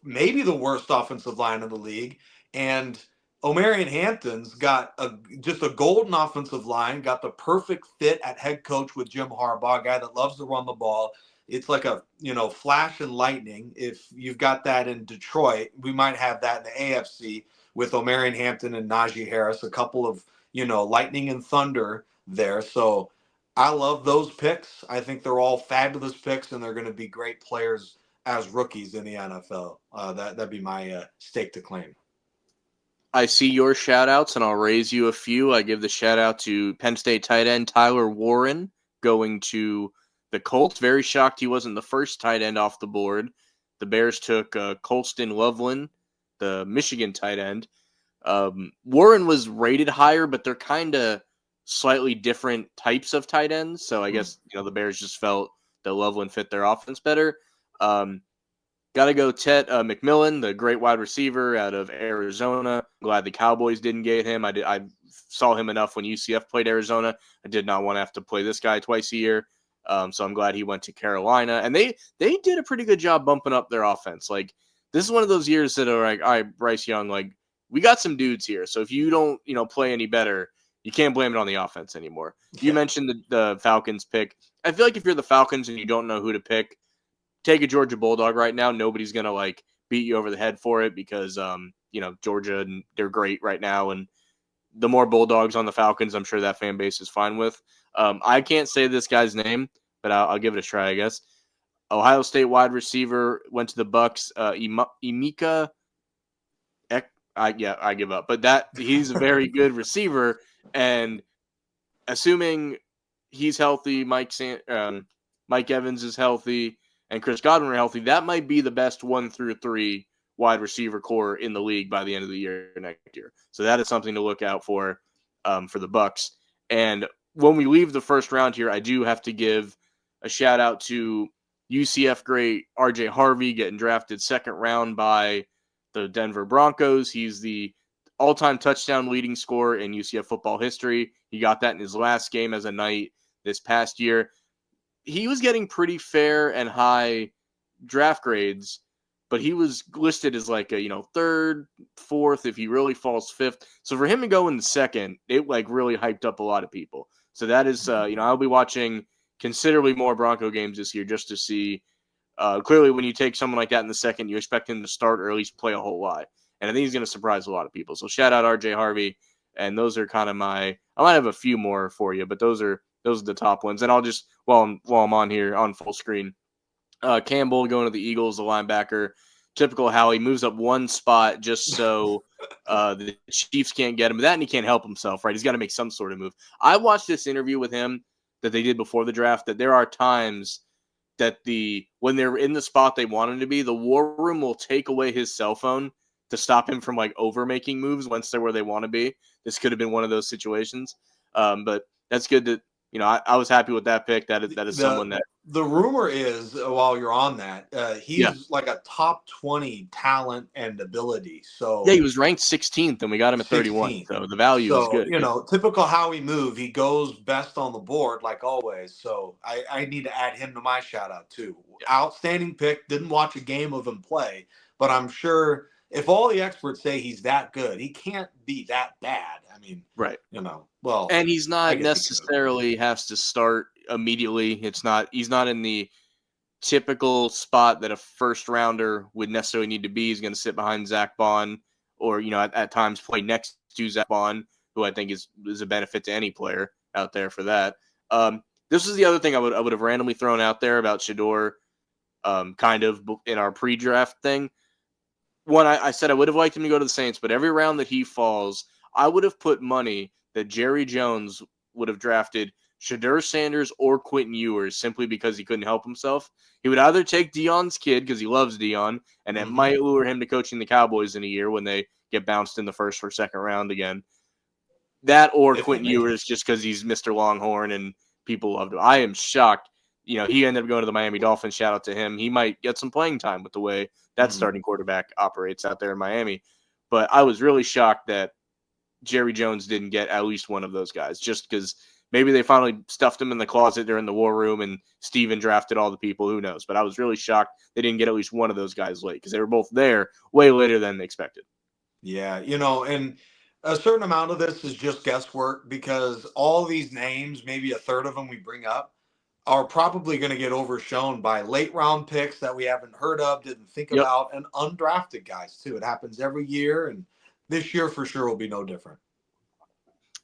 maybe the worst offensive line in the league. And Omarion Hampton's got just a golden offensive line, got the perfect fit at head coach with Jim Harbaugh, a guy that loves to run the ball. It's like a, flash and lightning. If you've got that in Detroit, we might have that in the AFC with Omarion Hampton and Najee Harris, a couple of, lightning and thunder there. So I love those picks. I think they're all fabulous picks, and they're going to be great players as rookies in the NFL. That'd be my stake to claim. I see your shout-outs, and I'll raise you a few. I give the shout-out to Penn State tight end Tyler Warren going to the Colts. Very shocked he wasn't the first tight end off the board. The Bears took Colston Loveland, the Michigan tight end. Warren was rated higher, but they're kind of slightly different types of tight ends. So I guess, the Bears just felt that Loveland fit their offense better. Got to go Tet McMillan, the great wide receiver out of Arizona. Glad the Cowboys didn't get him. I saw him enough when UCF played Arizona. I did not want to have to play this guy twice a year. So I'm glad he went to Carolina. And they did a pretty good job bumping up their offense. Like, this is one of those years that are like, all right, Bryce Young, like, we got some dudes here. So if you don't, play any better, you can't blame it on the offense anymore. You mentioned the Falcons pick. I feel like if you're the Falcons and you don't know who to pick, take a Georgia Bulldog right now. Nobody's going to, beat you over the head for it because, Georgia, they're great right now. And the more Bulldogs on the Falcons, I'm sure that fan base is fine with. I can't say this guy's name, but I'll give it a try, I guess. Ohio State wide receiver went to the Bucks. Emeka. I give up. But he's a very good receiver, and assuming he's healthy, Mike Evans is healthy, and Chris Godwin are healthy, that might be the best 1 through 3 wide receiver core in the league by the end of the year next year. So that is something to look out for the Bucks. And when we leave the first round here, I do have to give a shout out to UCF great RJ Harvey getting drafted second round by the Denver Broncos. He's the all-time touchdown leading scorer in UCF football history. He got that in his last game as a Knight this past year. He was getting pretty fair and high draft grades, but he was listed as like a, third, fourth, if he really falls fifth. So for him to go in the second, it like really hyped up a lot of people. So that is, I'll be watching considerably more Bronco games this year just to see. Clearly, when you take someone like that in the second, you expect him to start or at least play a whole lot. And I think he's going to surprise a lot of people. So shout out RJ Harvey. And those are kind of I might have a few more for you, but those are the top ones. And I'll just, while I'm on here on full screen, Campbell going to the Eagles, the linebacker. Typical Howie, moves up one spot just so the Chiefs can't get him. That and he can't help himself, right? He's got to make some sort of move. I watched this interview with him that they did before the draft, that there are times that when they're in the spot they want him to be, the war room will take away his cell phone to stop him from like over making moves once they're where they want to be. This could have been one of those situations. But that's good that, I was happy with that pick. That is someone that. The rumor is, while you're on that, he's like a top 20 talent and ability. So yeah, he was ranked 16th, and we got him at 31. So the value is good. Typical Howie move. He goes best on the board, like always. So I need to add him to my shout out too. Yeah. Outstanding pick. Didn't watch a game of him play, but I'm sure if all the experts say he's that good, he can't be that bad. I mean, right. Well, and he's not necessarily has to start immediately. He's not in the typical spot that a first rounder would necessarily need to be. He's going to sit behind Zach Bond or, at times play next to Zach Bond, who I think is a benefit to any player out there for that. This is the other thing I would have randomly thrown out there about Shedeur, kind of in our pre-draft thing. One, I said I would have liked him to go to the Saints, but every round that he falls, I would have put money that Jerry Jones would have drafted Shedeur Sanders or Quentin Ewers simply because he couldn't help himself. He would either take Deion's kid because he loves Deion, and it might lure him to coaching the Cowboys in a year when they get bounced in the first or second round again. That or Quentin Ewers just because he's Mr. Longhorn and people loved him. I am shocked. He ended up going to the Miami Dolphins. Shout out to him. He might get some playing time with the way that starting quarterback operates out there in Miami. But I was really shocked that Jerry Jones didn't get at least one of those guys just because maybe they finally stuffed him in the closet during the war room and Steven drafted all the people. Who knows? But I was really shocked they didn't get at least one of those guys late because they were both there way later than they expected. Yeah, and a certain amount of this is just guesswork because all these names, maybe a third of them we bring up, are probably going to get overshown by late round picks that we haven't heard of, didn't think about, and undrafted guys too. It happens every year, and this year for sure will be no different.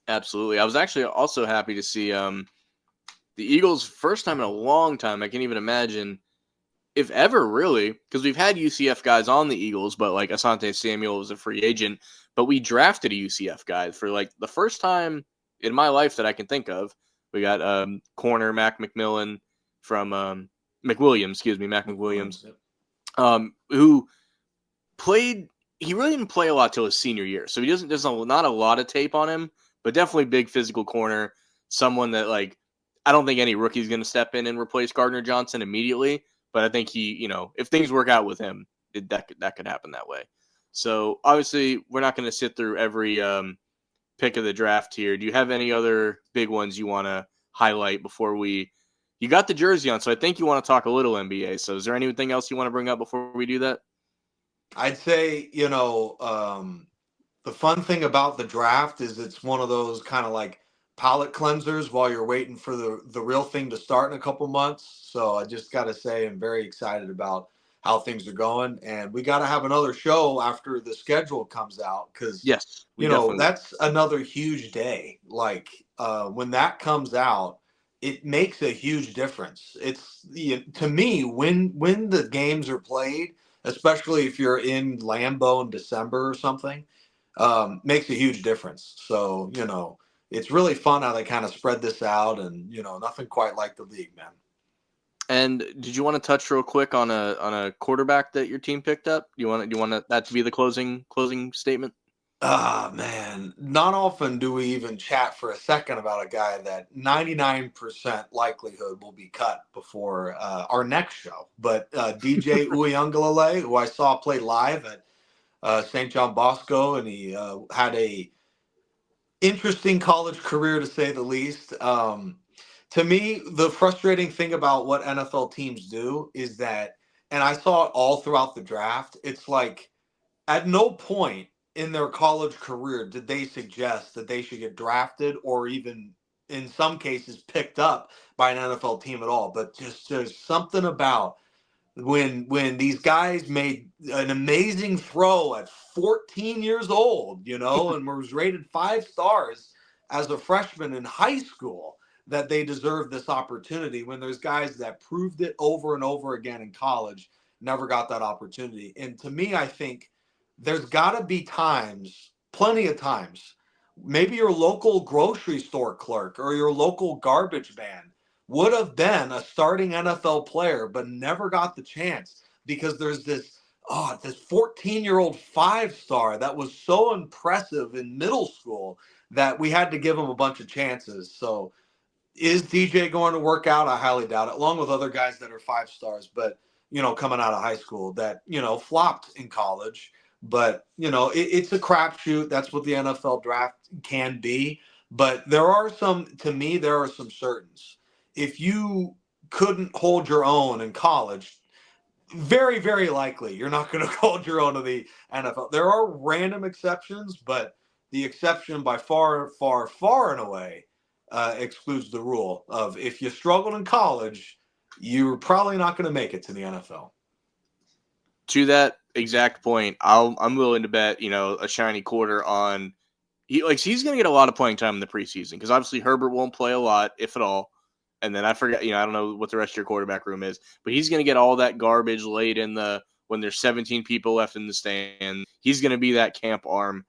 Absolutely. I was actually also happy to see the Eagles first time in a long time. I can't even imagine, if ever really, because we've had UCF guys on the Eagles, but like Asante Samuel was a free agent, but we drafted a UCF guy for like the first time in my life that I can think of. We got corner Mac McWilliams, Mac McWilliams, who played. He really didn't play a lot till his senior year, so there's not a lot of tape on him, but definitely big physical corner. Someone that like I don't think any rookie is going to step in and replace Gardner Johnson immediately, but I think he, if things work out with him, that could happen that way. So obviously we're not going to sit through every pick of the draft here. Do you have any other big ones you want to highlight before you got the jersey on, so I think you want to talk a little NBA. So is there anything else you want to bring up before we do that? I'd say, the fun thing about the draft is it's one of those kind of like palate cleansers while you're waiting for the real thing to start in a couple months. So I just got to say I'm very excited about how things are going. And we got to have another show after the schedule comes out because, Yes, we definitely. that's another huge day. Like when that comes out, it makes a huge difference. It's to me when the games are played, especially if you're in Lambeau in December or something, makes a huge difference. So it's really fun how they kind of spread this out, and nothing quite like the league, man. And did you want to touch real quick on a quarterback that your team picked up? Do you want that to be the closing statement? Ah, man, not often do we even chat for a second about a guy that 99% likelihood will be cut before our next show. But DJ Uyunglele, who I saw play live at St. John Bosco, and he had a interesting college career to say the least. To me, the frustrating thing about what NFL teams do is that, and I saw it all throughout the draft, it's like at no point in their college career did they suggest that they should get drafted or even in some cases picked up by an NFL team at all. But just there's something about when these guys made an amazing throw at 14 years old, and was rated 5 stars as a freshman in high school, that they deserve this opportunity when there's guys that proved it over and over again in college, never got that opportunity. And to me, I think there's got to be times, plenty of times, maybe your local grocery store clerk or your local garbage man would have been a starting NFL player, but never got the chance because there's this 14-year-old 5-star that was so impressive in middle school that we had to give him a bunch of chances. So is DJ going to work out? I highly doubt it, along with other guys that are 5 stars, but coming out of high school that flopped in college. But it's a crapshoot. That's what the NFL draft can be. But there are some certains. If you couldn't hold your own in college, very, very likely you're not going to hold your own in the NFL. There are random exceptions, but the exception by far, far, far and away excludes the rule of if you struggled in college, you're probably not going to make it to the NFL. To that exact point, I'm willing to bet a shiny quarter on he's going to get a lot of playing time in the preseason because obviously Herbert won't play a lot, if at all. And then I forget, I don't know what the rest of your quarterback room is, but he's going to get all that garbage late when there's 17 people left in the stand. He's going to be that camp arm.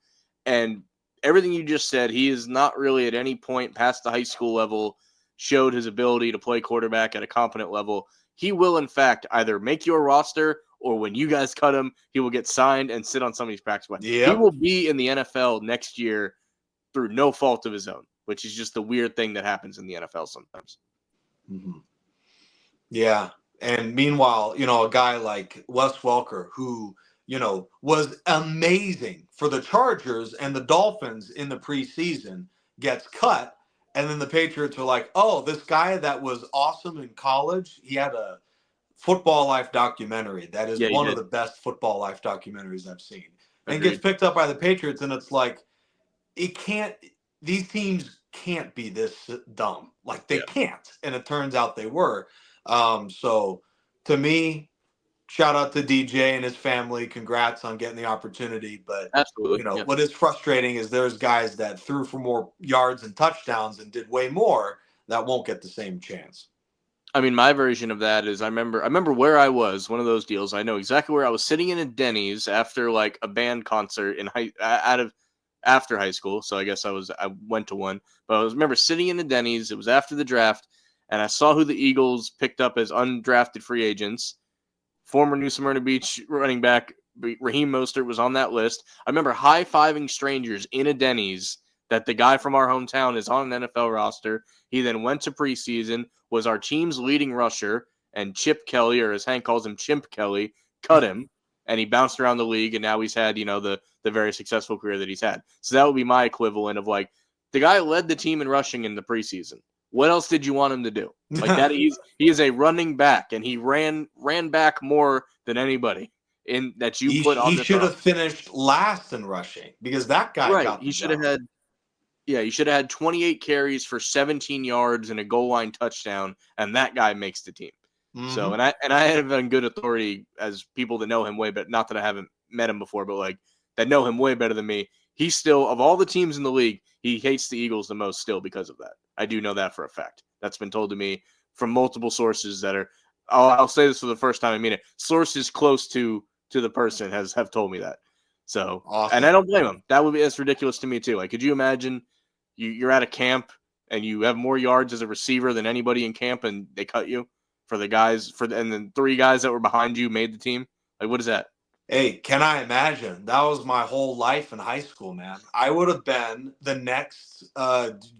And everything you just said, he is not really at any point past the high school level showed his ability to play quarterback at a competent level. He will, in fact, either make your roster or when you guys cut him, he will get signed and sit on somebody's practice squad. Yep. He will be in the NFL next year through no fault of his own, which is just the weird thing that happens in the NFL sometimes. Mm-hmm. Yeah. And meanwhile, a guy like Wes Welker, who, was amazing for the Chargers and the Dolphins in the preseason, gets cut. And then the Patriots are like, oh, this guy that was awesome in college, he had a Football Life documentary. That is one of the best Football Life documentaries I've seen. And gets picked up by the Patriots, and it's like, these teams can't be this dumb. Like they can't. And it turns out they were. So to me, shout out to DJ and his family. Congrats on getting the opportunity. But absolutely, what is frustrating is there's guys that threw for more yards and touchdowns and did way more that won't get the same chance. I mean, my version of that is I remember where I was, one of those deals. I know exactly where I was sitting in a Denny's after like a band concert after high school. So I guess I went to one, but I remember sitting in a Denny's. It was after the draft, and I saw who the Eagles picked up as undrafted free agents. Former New Smyrna Beach running back Raheem Mostert was on that list. I remember high-fiving strangers in a Denny's that the guy from our hometown is on an NFL roster. He then went to preseason, was our team's leading rusher, and Chip Kelly, or as Hank calls him, Chimp Kelly, cut him, and he bounced around the league, and now he's had, the very successful career that he's had. So that would be my equivalent of, like, the guy led the team in rushing in the preseason. What else did you want him to do? Like that, he is a running back, and he ran back more than anybody in that you put on. He should have finished last in rushing because that guy got the He should have had. Yeah, you should have had 28 carries for 17 yards and a goal line touchdown, and that guy makes the team. So, Mm-hmm. and I have on good authority as people that know him way better. Not that I haven't met him before, but like that know him way better than me. He's still, of all the teams in the league, he hates the Eagles the most still because of that. I do know that for a fact. That's been told to me from multiple sources that are. I'll say this for the first time. I mean it. Sources close to the person have told me that. So, and I Awesome. don't blame him. That's ridiculous to me too. Like, could you imagine you're at a camp and you have more yards as a receiver than anybody in camp, and they cut you for the guys and then 3 guys that were behind you made the team? Like, what is that? Hey, can I imagine? That was my whole life in high school, man. I would have been the next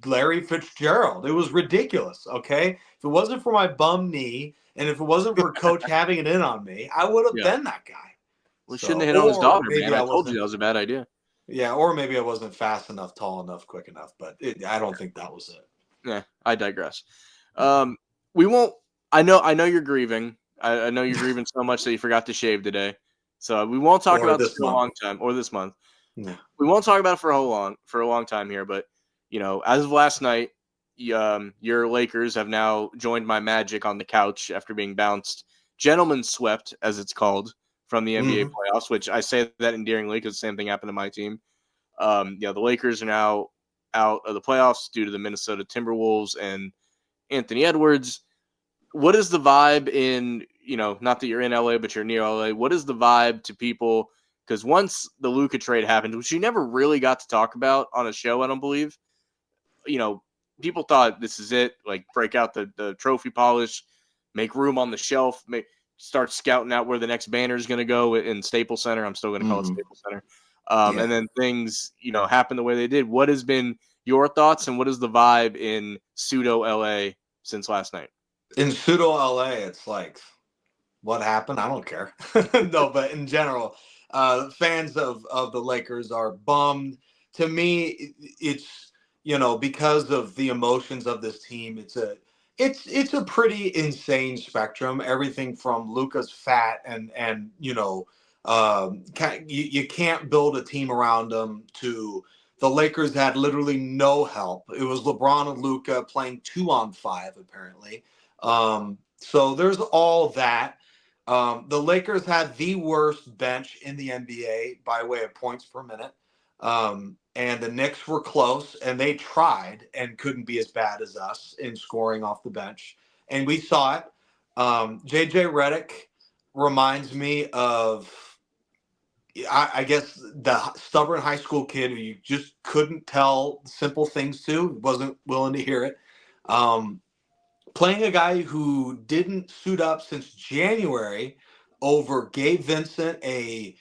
Larry Fitzgerald. It was ridiculous, okay? If it wasn't for my bum knee and if it wasn't for coach having it in on me, I would have Yeah. been that guy. Well, he shouldn't So, have hit on his or daughter, man. maybe I I told you wasn't, that was a bad idea. yeah, or maybe I wasn't fast enough, tall enough, quick enough, but I don't think that was it. Yeah, I digress. We won't. I know you're grieving. I know you're grieving so much that you forgot to shave today. So we won't talk Or about this this for a month. long time, or this month. Yeah. We won't talk about it for a long time here. But as of last night, your Lakers have now joined my Magic on the couch after being bounced, gentlemen swept, as it's called, from the NBA Mm-hmm. playoffs. Which I say that endearingly because the same thing happened to my team. The Lakers are now out of the playoffs due to the Minnesota Timberwolves and Anthony Edwards. What is the vibe in, not that you're in LA, but you're near LA? What is the vibe to people? Because once the Luka trade happened, which you never really got to talk about on a show, I don't believe, you know, people thought this is it. Like, break out the trophy polish, make room on the shelf, start scouting out where the next banner is going to go in Staples Center. I'm still going to call it Mm-hmm. Staples Center. Yeah. And then things, happen the way they did. What has been your thoughts and what is the vibe in pseudo LA since last night? In pseudo LA, it's like, what happened? I don't care. No, but in general, fans of the Lakers are bummed. To me, it's because of the emotions of this team. It's a pretty insane spectrum. Everything from Luca's fat and you can't build a team around them to the Lakers had literally no help. It was LeBron and Luca playing 2-on-5 apparently. So there's all that. The Lakers had the worst bench in the NBA by way of points per minute. And the Knicks were close and they tried and couldn't be as bad as us in scoring off the bench. And we saw it. JJ Redick reminds me of, I guess, the stubborn high school kid who you just couldn't tell simple things to, wasn't willing to hear it. Playing a guy who didn't suit up since January over Gabe Vincent, a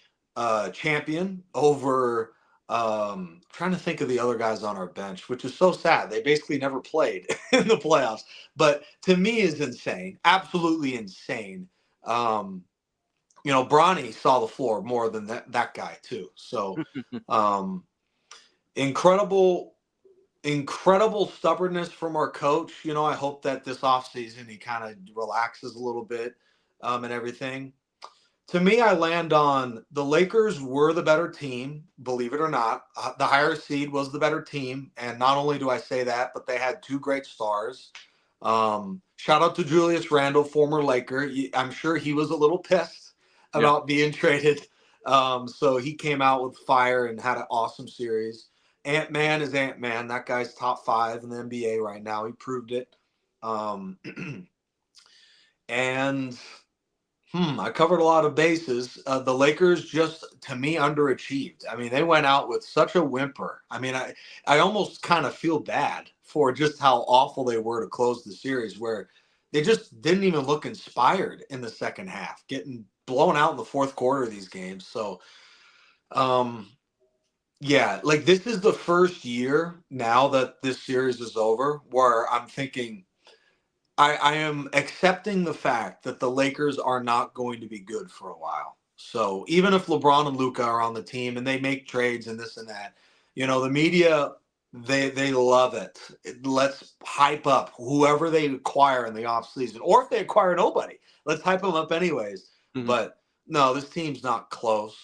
champion, over trying to think of the other guys on our bench, which is so sad. They basically never played in the playoffs, but to me is insane, absolutely insane. Bronny saw the floor more than that guy too. So um, incredible stubbornness from our coach. I hope that this offseason he kind of relaxes a little bit and everything. To me, I land on the Lakers were the better team, believe it or not. The higher seed was the better team. And not only do I say that, but they had 2 great stars. Shout out to Julius Randle, former Laker. I'm sure he was a little pissed Yeah. about being traded. So he came out with fire and had an awesome series. Ant-Man is Ant-Man. That guy's top 5 in the NBA right now. He proved it. And I covered a lot of bases. The Lakers just, to me, underachieved. I mean, they went out with such a whimper. I mean, I almost kind of feel bad for just how awful they were to close the series, where they just didn't even look inspired in the second half, getting blown out in the fourth quarter of these games. So, yeah, like this is the first year now that this series is over where I'm thinking I am accepting the fact that the Lakers are not going to be good for a while. So even if LeBron and Luca are on the team and they make trades and this and that, the media they love it. Let's hype up whoever they acquire in the offseason. Or if they acquire nobody, let's hype them up anyways. Mhm. But no, this team's not close.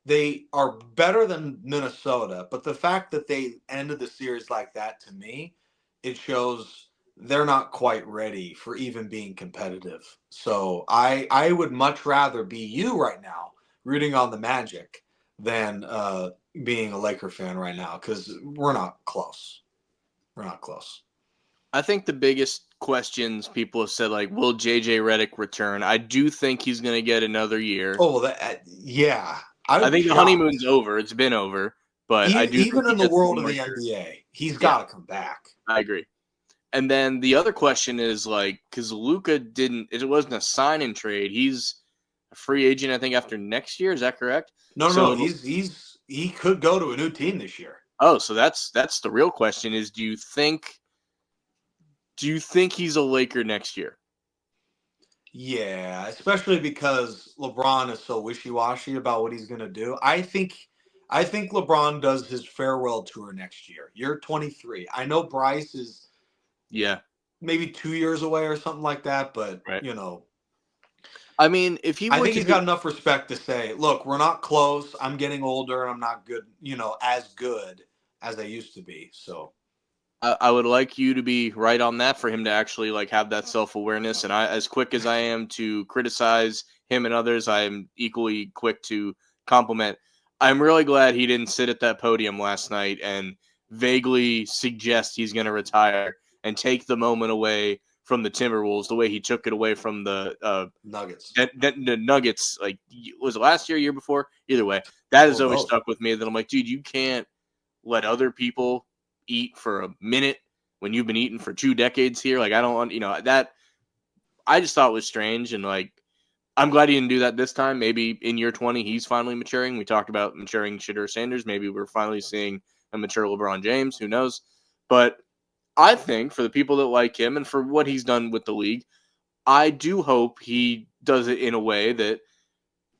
They are better than Minnesota, but the fact that they ended the series like that, to me, it shows they're not quite ready for even being competitive. So I would much rather be you right now rooting on the Magic than being a Laker fan right now because we're not close. We're not close. I think the biggest questions people have said, like, will JJ Redick return? I do think he's going to get another year. Oh, yeah. I I would be think the shocked. honeymoon's over. It's been over, but I do think Even he in the gets world one of more the year. NBA, he's Yeah, got to come back. I agree. And then the other question is, like, because Luka didn't, it wasn't a sign and trade. He's a free agent, I think, after next year. Is that correct? No. So, He could go to a new team this year. so that's the real question: is do you think he's a Laker next year? Yeah, especially because LeBron is so wishy-washy about what he's going to do. I think LeBron does his farewell tour next year. You're 23. I know Bryce is Yeah, maybe 2 years away or something like that, but right. you know, I mean, if he I were think to he's do, got enough respect to say, "Look, we're not close. I'm getting older and I'm not good, as good as I used to be." So, I would like you to be right on that for him to actually like have that self-awareness. And I, as quick as I am to criticize him and others, I am equally quick to compliment. I'm really glad he didn't sit at that podium last night and vaguely suggest he's going to retire and take the moment away from the Timberwolves the way he took it away from the Nuggets. the Nuggets. Like, was it last year, year before? Either way, that has Well, always both. stuck with me. That I'm like, dude, you can't let other people eat for a minute when you've been eating for 2 decades here. Like, I don't want, that I just thought was strange. And like, I'm glad he didn't do that this time. Maybe in year 20, he's finally maturing. We talked about maturing Shadur Sanders. Maybe we're finally seeing a mature LeBron James. Who knows? But I think for the people that like him and for what he's done with the league, I do hope he does it in a way that,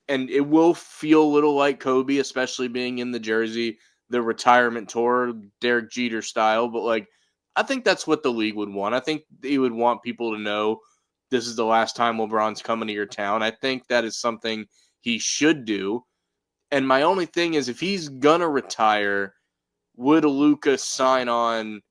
and it will feel a little like Kobe, especially being in the jersey, the retirement tour, Derek Jeter style. But like, I think that's what the league would want. I think they would want people to know this is the last time LeBron's coming to your town. I think that is something he should do. And my only thing is, if he's gonna retire, would Luka sign on?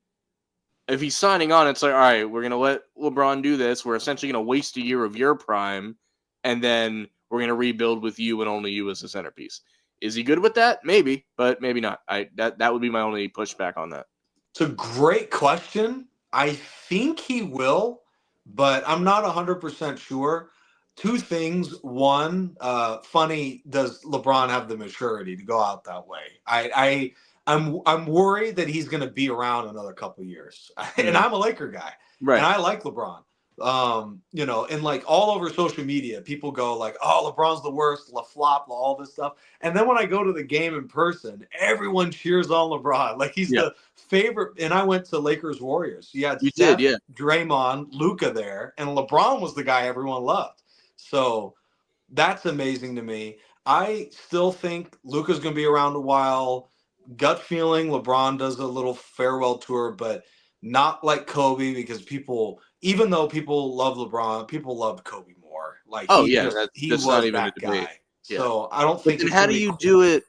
If he's signing on, it's like, all right, we're gonna let LeBron do this. We're essentially gonna waste a year of your prime, and then we're gonna rebuild with you and only you as the centerpiece. Is he good with that? Maybe, but maybe not. That would be my only pushback on that. It's a great question. I think he will, but I'm not 100% sure. Two things. One, funny, does LeBron have the maturity to go out that way? I'm worried that he's going to be around another couple years. And Mm, I'm a Laker guy, and right. I like LeBron. And like all over social media, people go like, "Oh, LeBron's the worst, La flop, all this stuff." And then when I go to the game in person, everyone cheers on LeBron. Like he's Yeah, the favorite. And I went to Lakers Warriors. You had you did. Steph, Yeah. Draymond, Luca there, and LeBron was the guy everyone loved. So that's amazing to me. I still think Luca's going to be around a while. Gut feeling, LeBron does a little farewell tour, but not like Kobe because people, even though people love LeBron, people loved Kobe more. Like Oh yeah. he That's not was even a that debate. guy. Yeah. So I don't But think then it's how going do to be. you do it?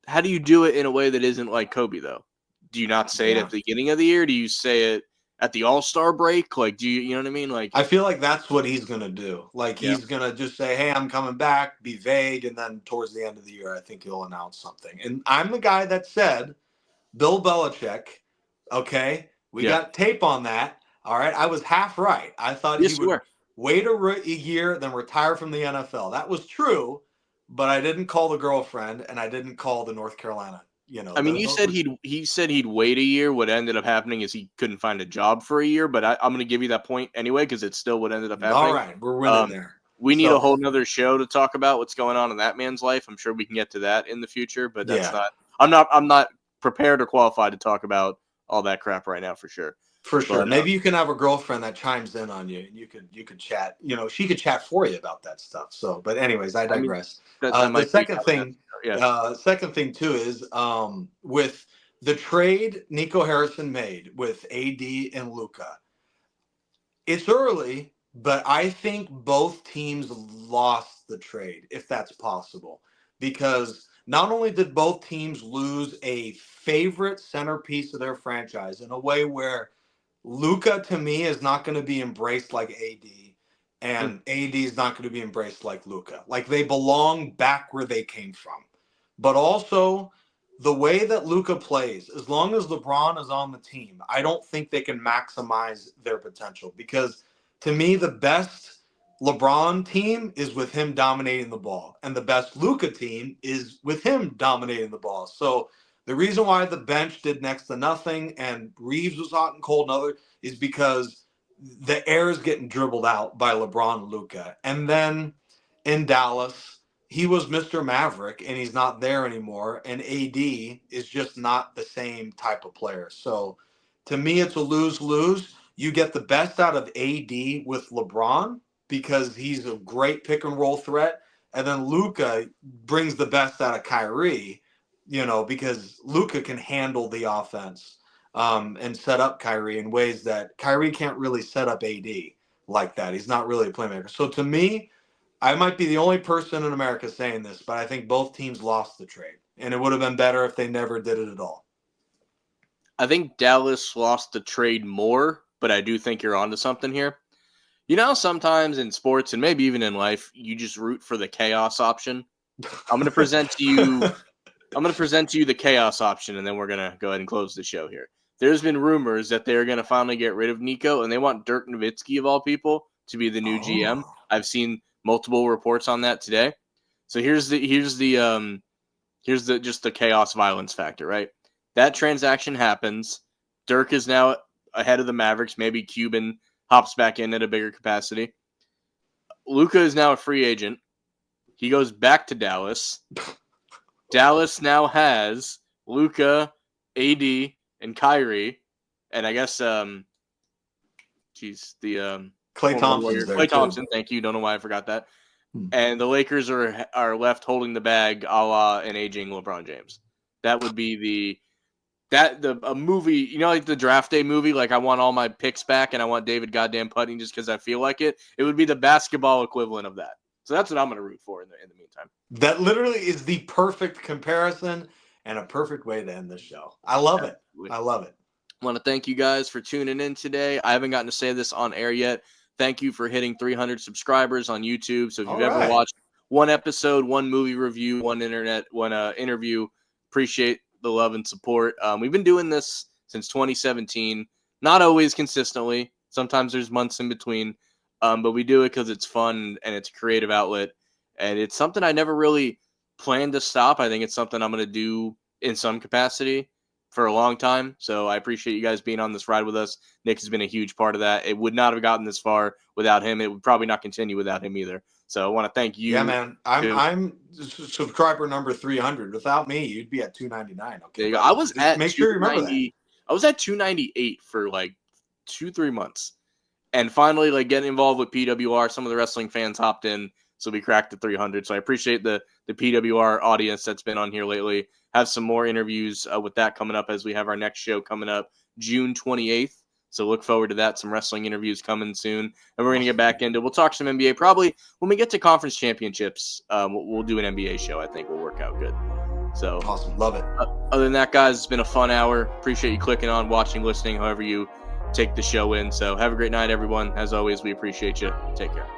How do you do it in a way that isn't like Kobe though? Do you not say it Yeah. at the beginning of the year? Do you say it at the All-Star break? Like, do you know what I mean? Like, I feel like that's what he's going to do. Like yeah. he's going to just say, "Hey, I'm coming back," be vague, and then towards the end of the year, I think he'll announce something. And I'm the guy that said Bill Belichick. Okay, we Yeah. got tape on that. All right, I was half right. I thought he Yes, you would were. wait a year, then retire from the NFL. That was true, but I didn't call the girlfriend, and I didn't call the North Carolina. I mean, Those were he said he'd wait a year. What ended up happening is he couldn't find a job for a year. But I'm going to give you that point anyway because it's still what ended up all happening. right. We're winning Um, there. we need a So whole nother show to talk about what's going on in that man's life. I'm sure we can get to that in the future, but that's yeah, not. I'm not prepared or qualified to talk about all that crap right now for sure. for sure. But Maybe you can have a girlfriend that chimes in on you, and you could chat. She could chat for you about that stuff. So, but anyways, I I mean, digress. that The might be second coming up. thing, Yeah. second thing too is with the trade Nico Harrison made with AD and Luca. It's early, but I think both teams lost the trade, if that's possible, because not only did both teams lose a favorite centerpiece of their franchise in a way where Luka to me is not going to be embraced like AD, and AD is not going to be embraced like Luka. Like they belong back where they came from. But also the way that Luka plays, as long as LeBron is on the team, I don't think they can maximize their potential because to me the best LeBron team is with him dominating the ball, and the best Luka team is with him dominating the ball. So the reason why the bench did next to nothing and Reeves was hot and cold and other is because the air is getting dribbled out by LeBron and Luka. And then in Dallas, he was Mr. Maverick and he's not there anymore. And AD is just not the same type of player. So to me, it's a lose-lose. You get the best out of AD with LeBron because he's a great pick and roll threat. And then Luka brings the best out of Kyrie, because Luka can handle the offense and set up Kyrie in ways that Kyrie can't really set up AD like that. He's not really a playmaker. So to me, I might be the only person in America saying this, but I think both teams lost the trade. And it would have been better if they never did it at all. I think Dallas lost the trade more, but I do think you're onto something here. Sometimes in sports and maybe even in life, you just root for the chaos option. I'm going to present to you the chaos option, and then we're going to go ahead and close the show here. There's been rumors that they're going to finally get rid of Nico, and they want Dirk Nowitzki, of all people, to be the new GM. I've seen multiple reports on that today. So here's the chaos violence factor, right? That transaction happens. Dirk is now ahead of the Mavericks. Maybe Cuban hops back in at a bigger capacity. Luka is now a free agent. He goes back to Dallas. Dallas now has Luka, AD, and Kyrie, and I guess Klay Klay Thompson. Thank you. Don't know why I forgot that. And the Lakers are left holding the bag, a la an aging LeBron James. That would be a movie, like the draft day movie. Like I want all my picks back, and I want David goddamn Putney just because I feel like it. It would be the basketball equivalent of that. So that's what I'm going to root for in the meantime. That literally is the perfect comparison and a perfect way to end the show. I love it. I love it. I want to thank you guys for tuning in today. I haven't gotten to say this on air yet. Thank you for hitting 300 subscribers on YouTube. So if you've ever watched one episode, one movie review, one interview, appreciate the love and support. We've been doing this since 2017, not always consistently. Sometimes there's months in between. But we do it because it's fun and it's a creative outlet. And it's something I never really planned to stop. I think it's something I'm going to do in some capacity for a long time. So I appreciate you guys being on this ride with us. Nick has been a huge part of that. It would not have gotten this far without him. It would probably not continue without him either. So I want to thank you. Yeah, man. I'm subscriber number 300. Without me, you'd be at 299. Okay. There you go. I was at Make sure you remember that. I was at 298 for like 2-3 months. And finally, getting involved with PWR, some of the wrestling fans hopped in, so we cracked the 300. So I appreciate the PWR audience that's been on here lately. Have some more interviews with that coming up as we have our next show coming up June 28th. So look forward to that. Some wrestling interviews coming soon. And we're going to get back into, we'll talk some NBA. Probably when we get to conference championships, we'll do an NBA show. I think will work out good. So awesome. Love it. Other than that, guys, it's been a fun hour. Appreciate you clicking on, watching, listening, however you take the show in. So have a great night, everyone. As always, we appreciate you. Take care.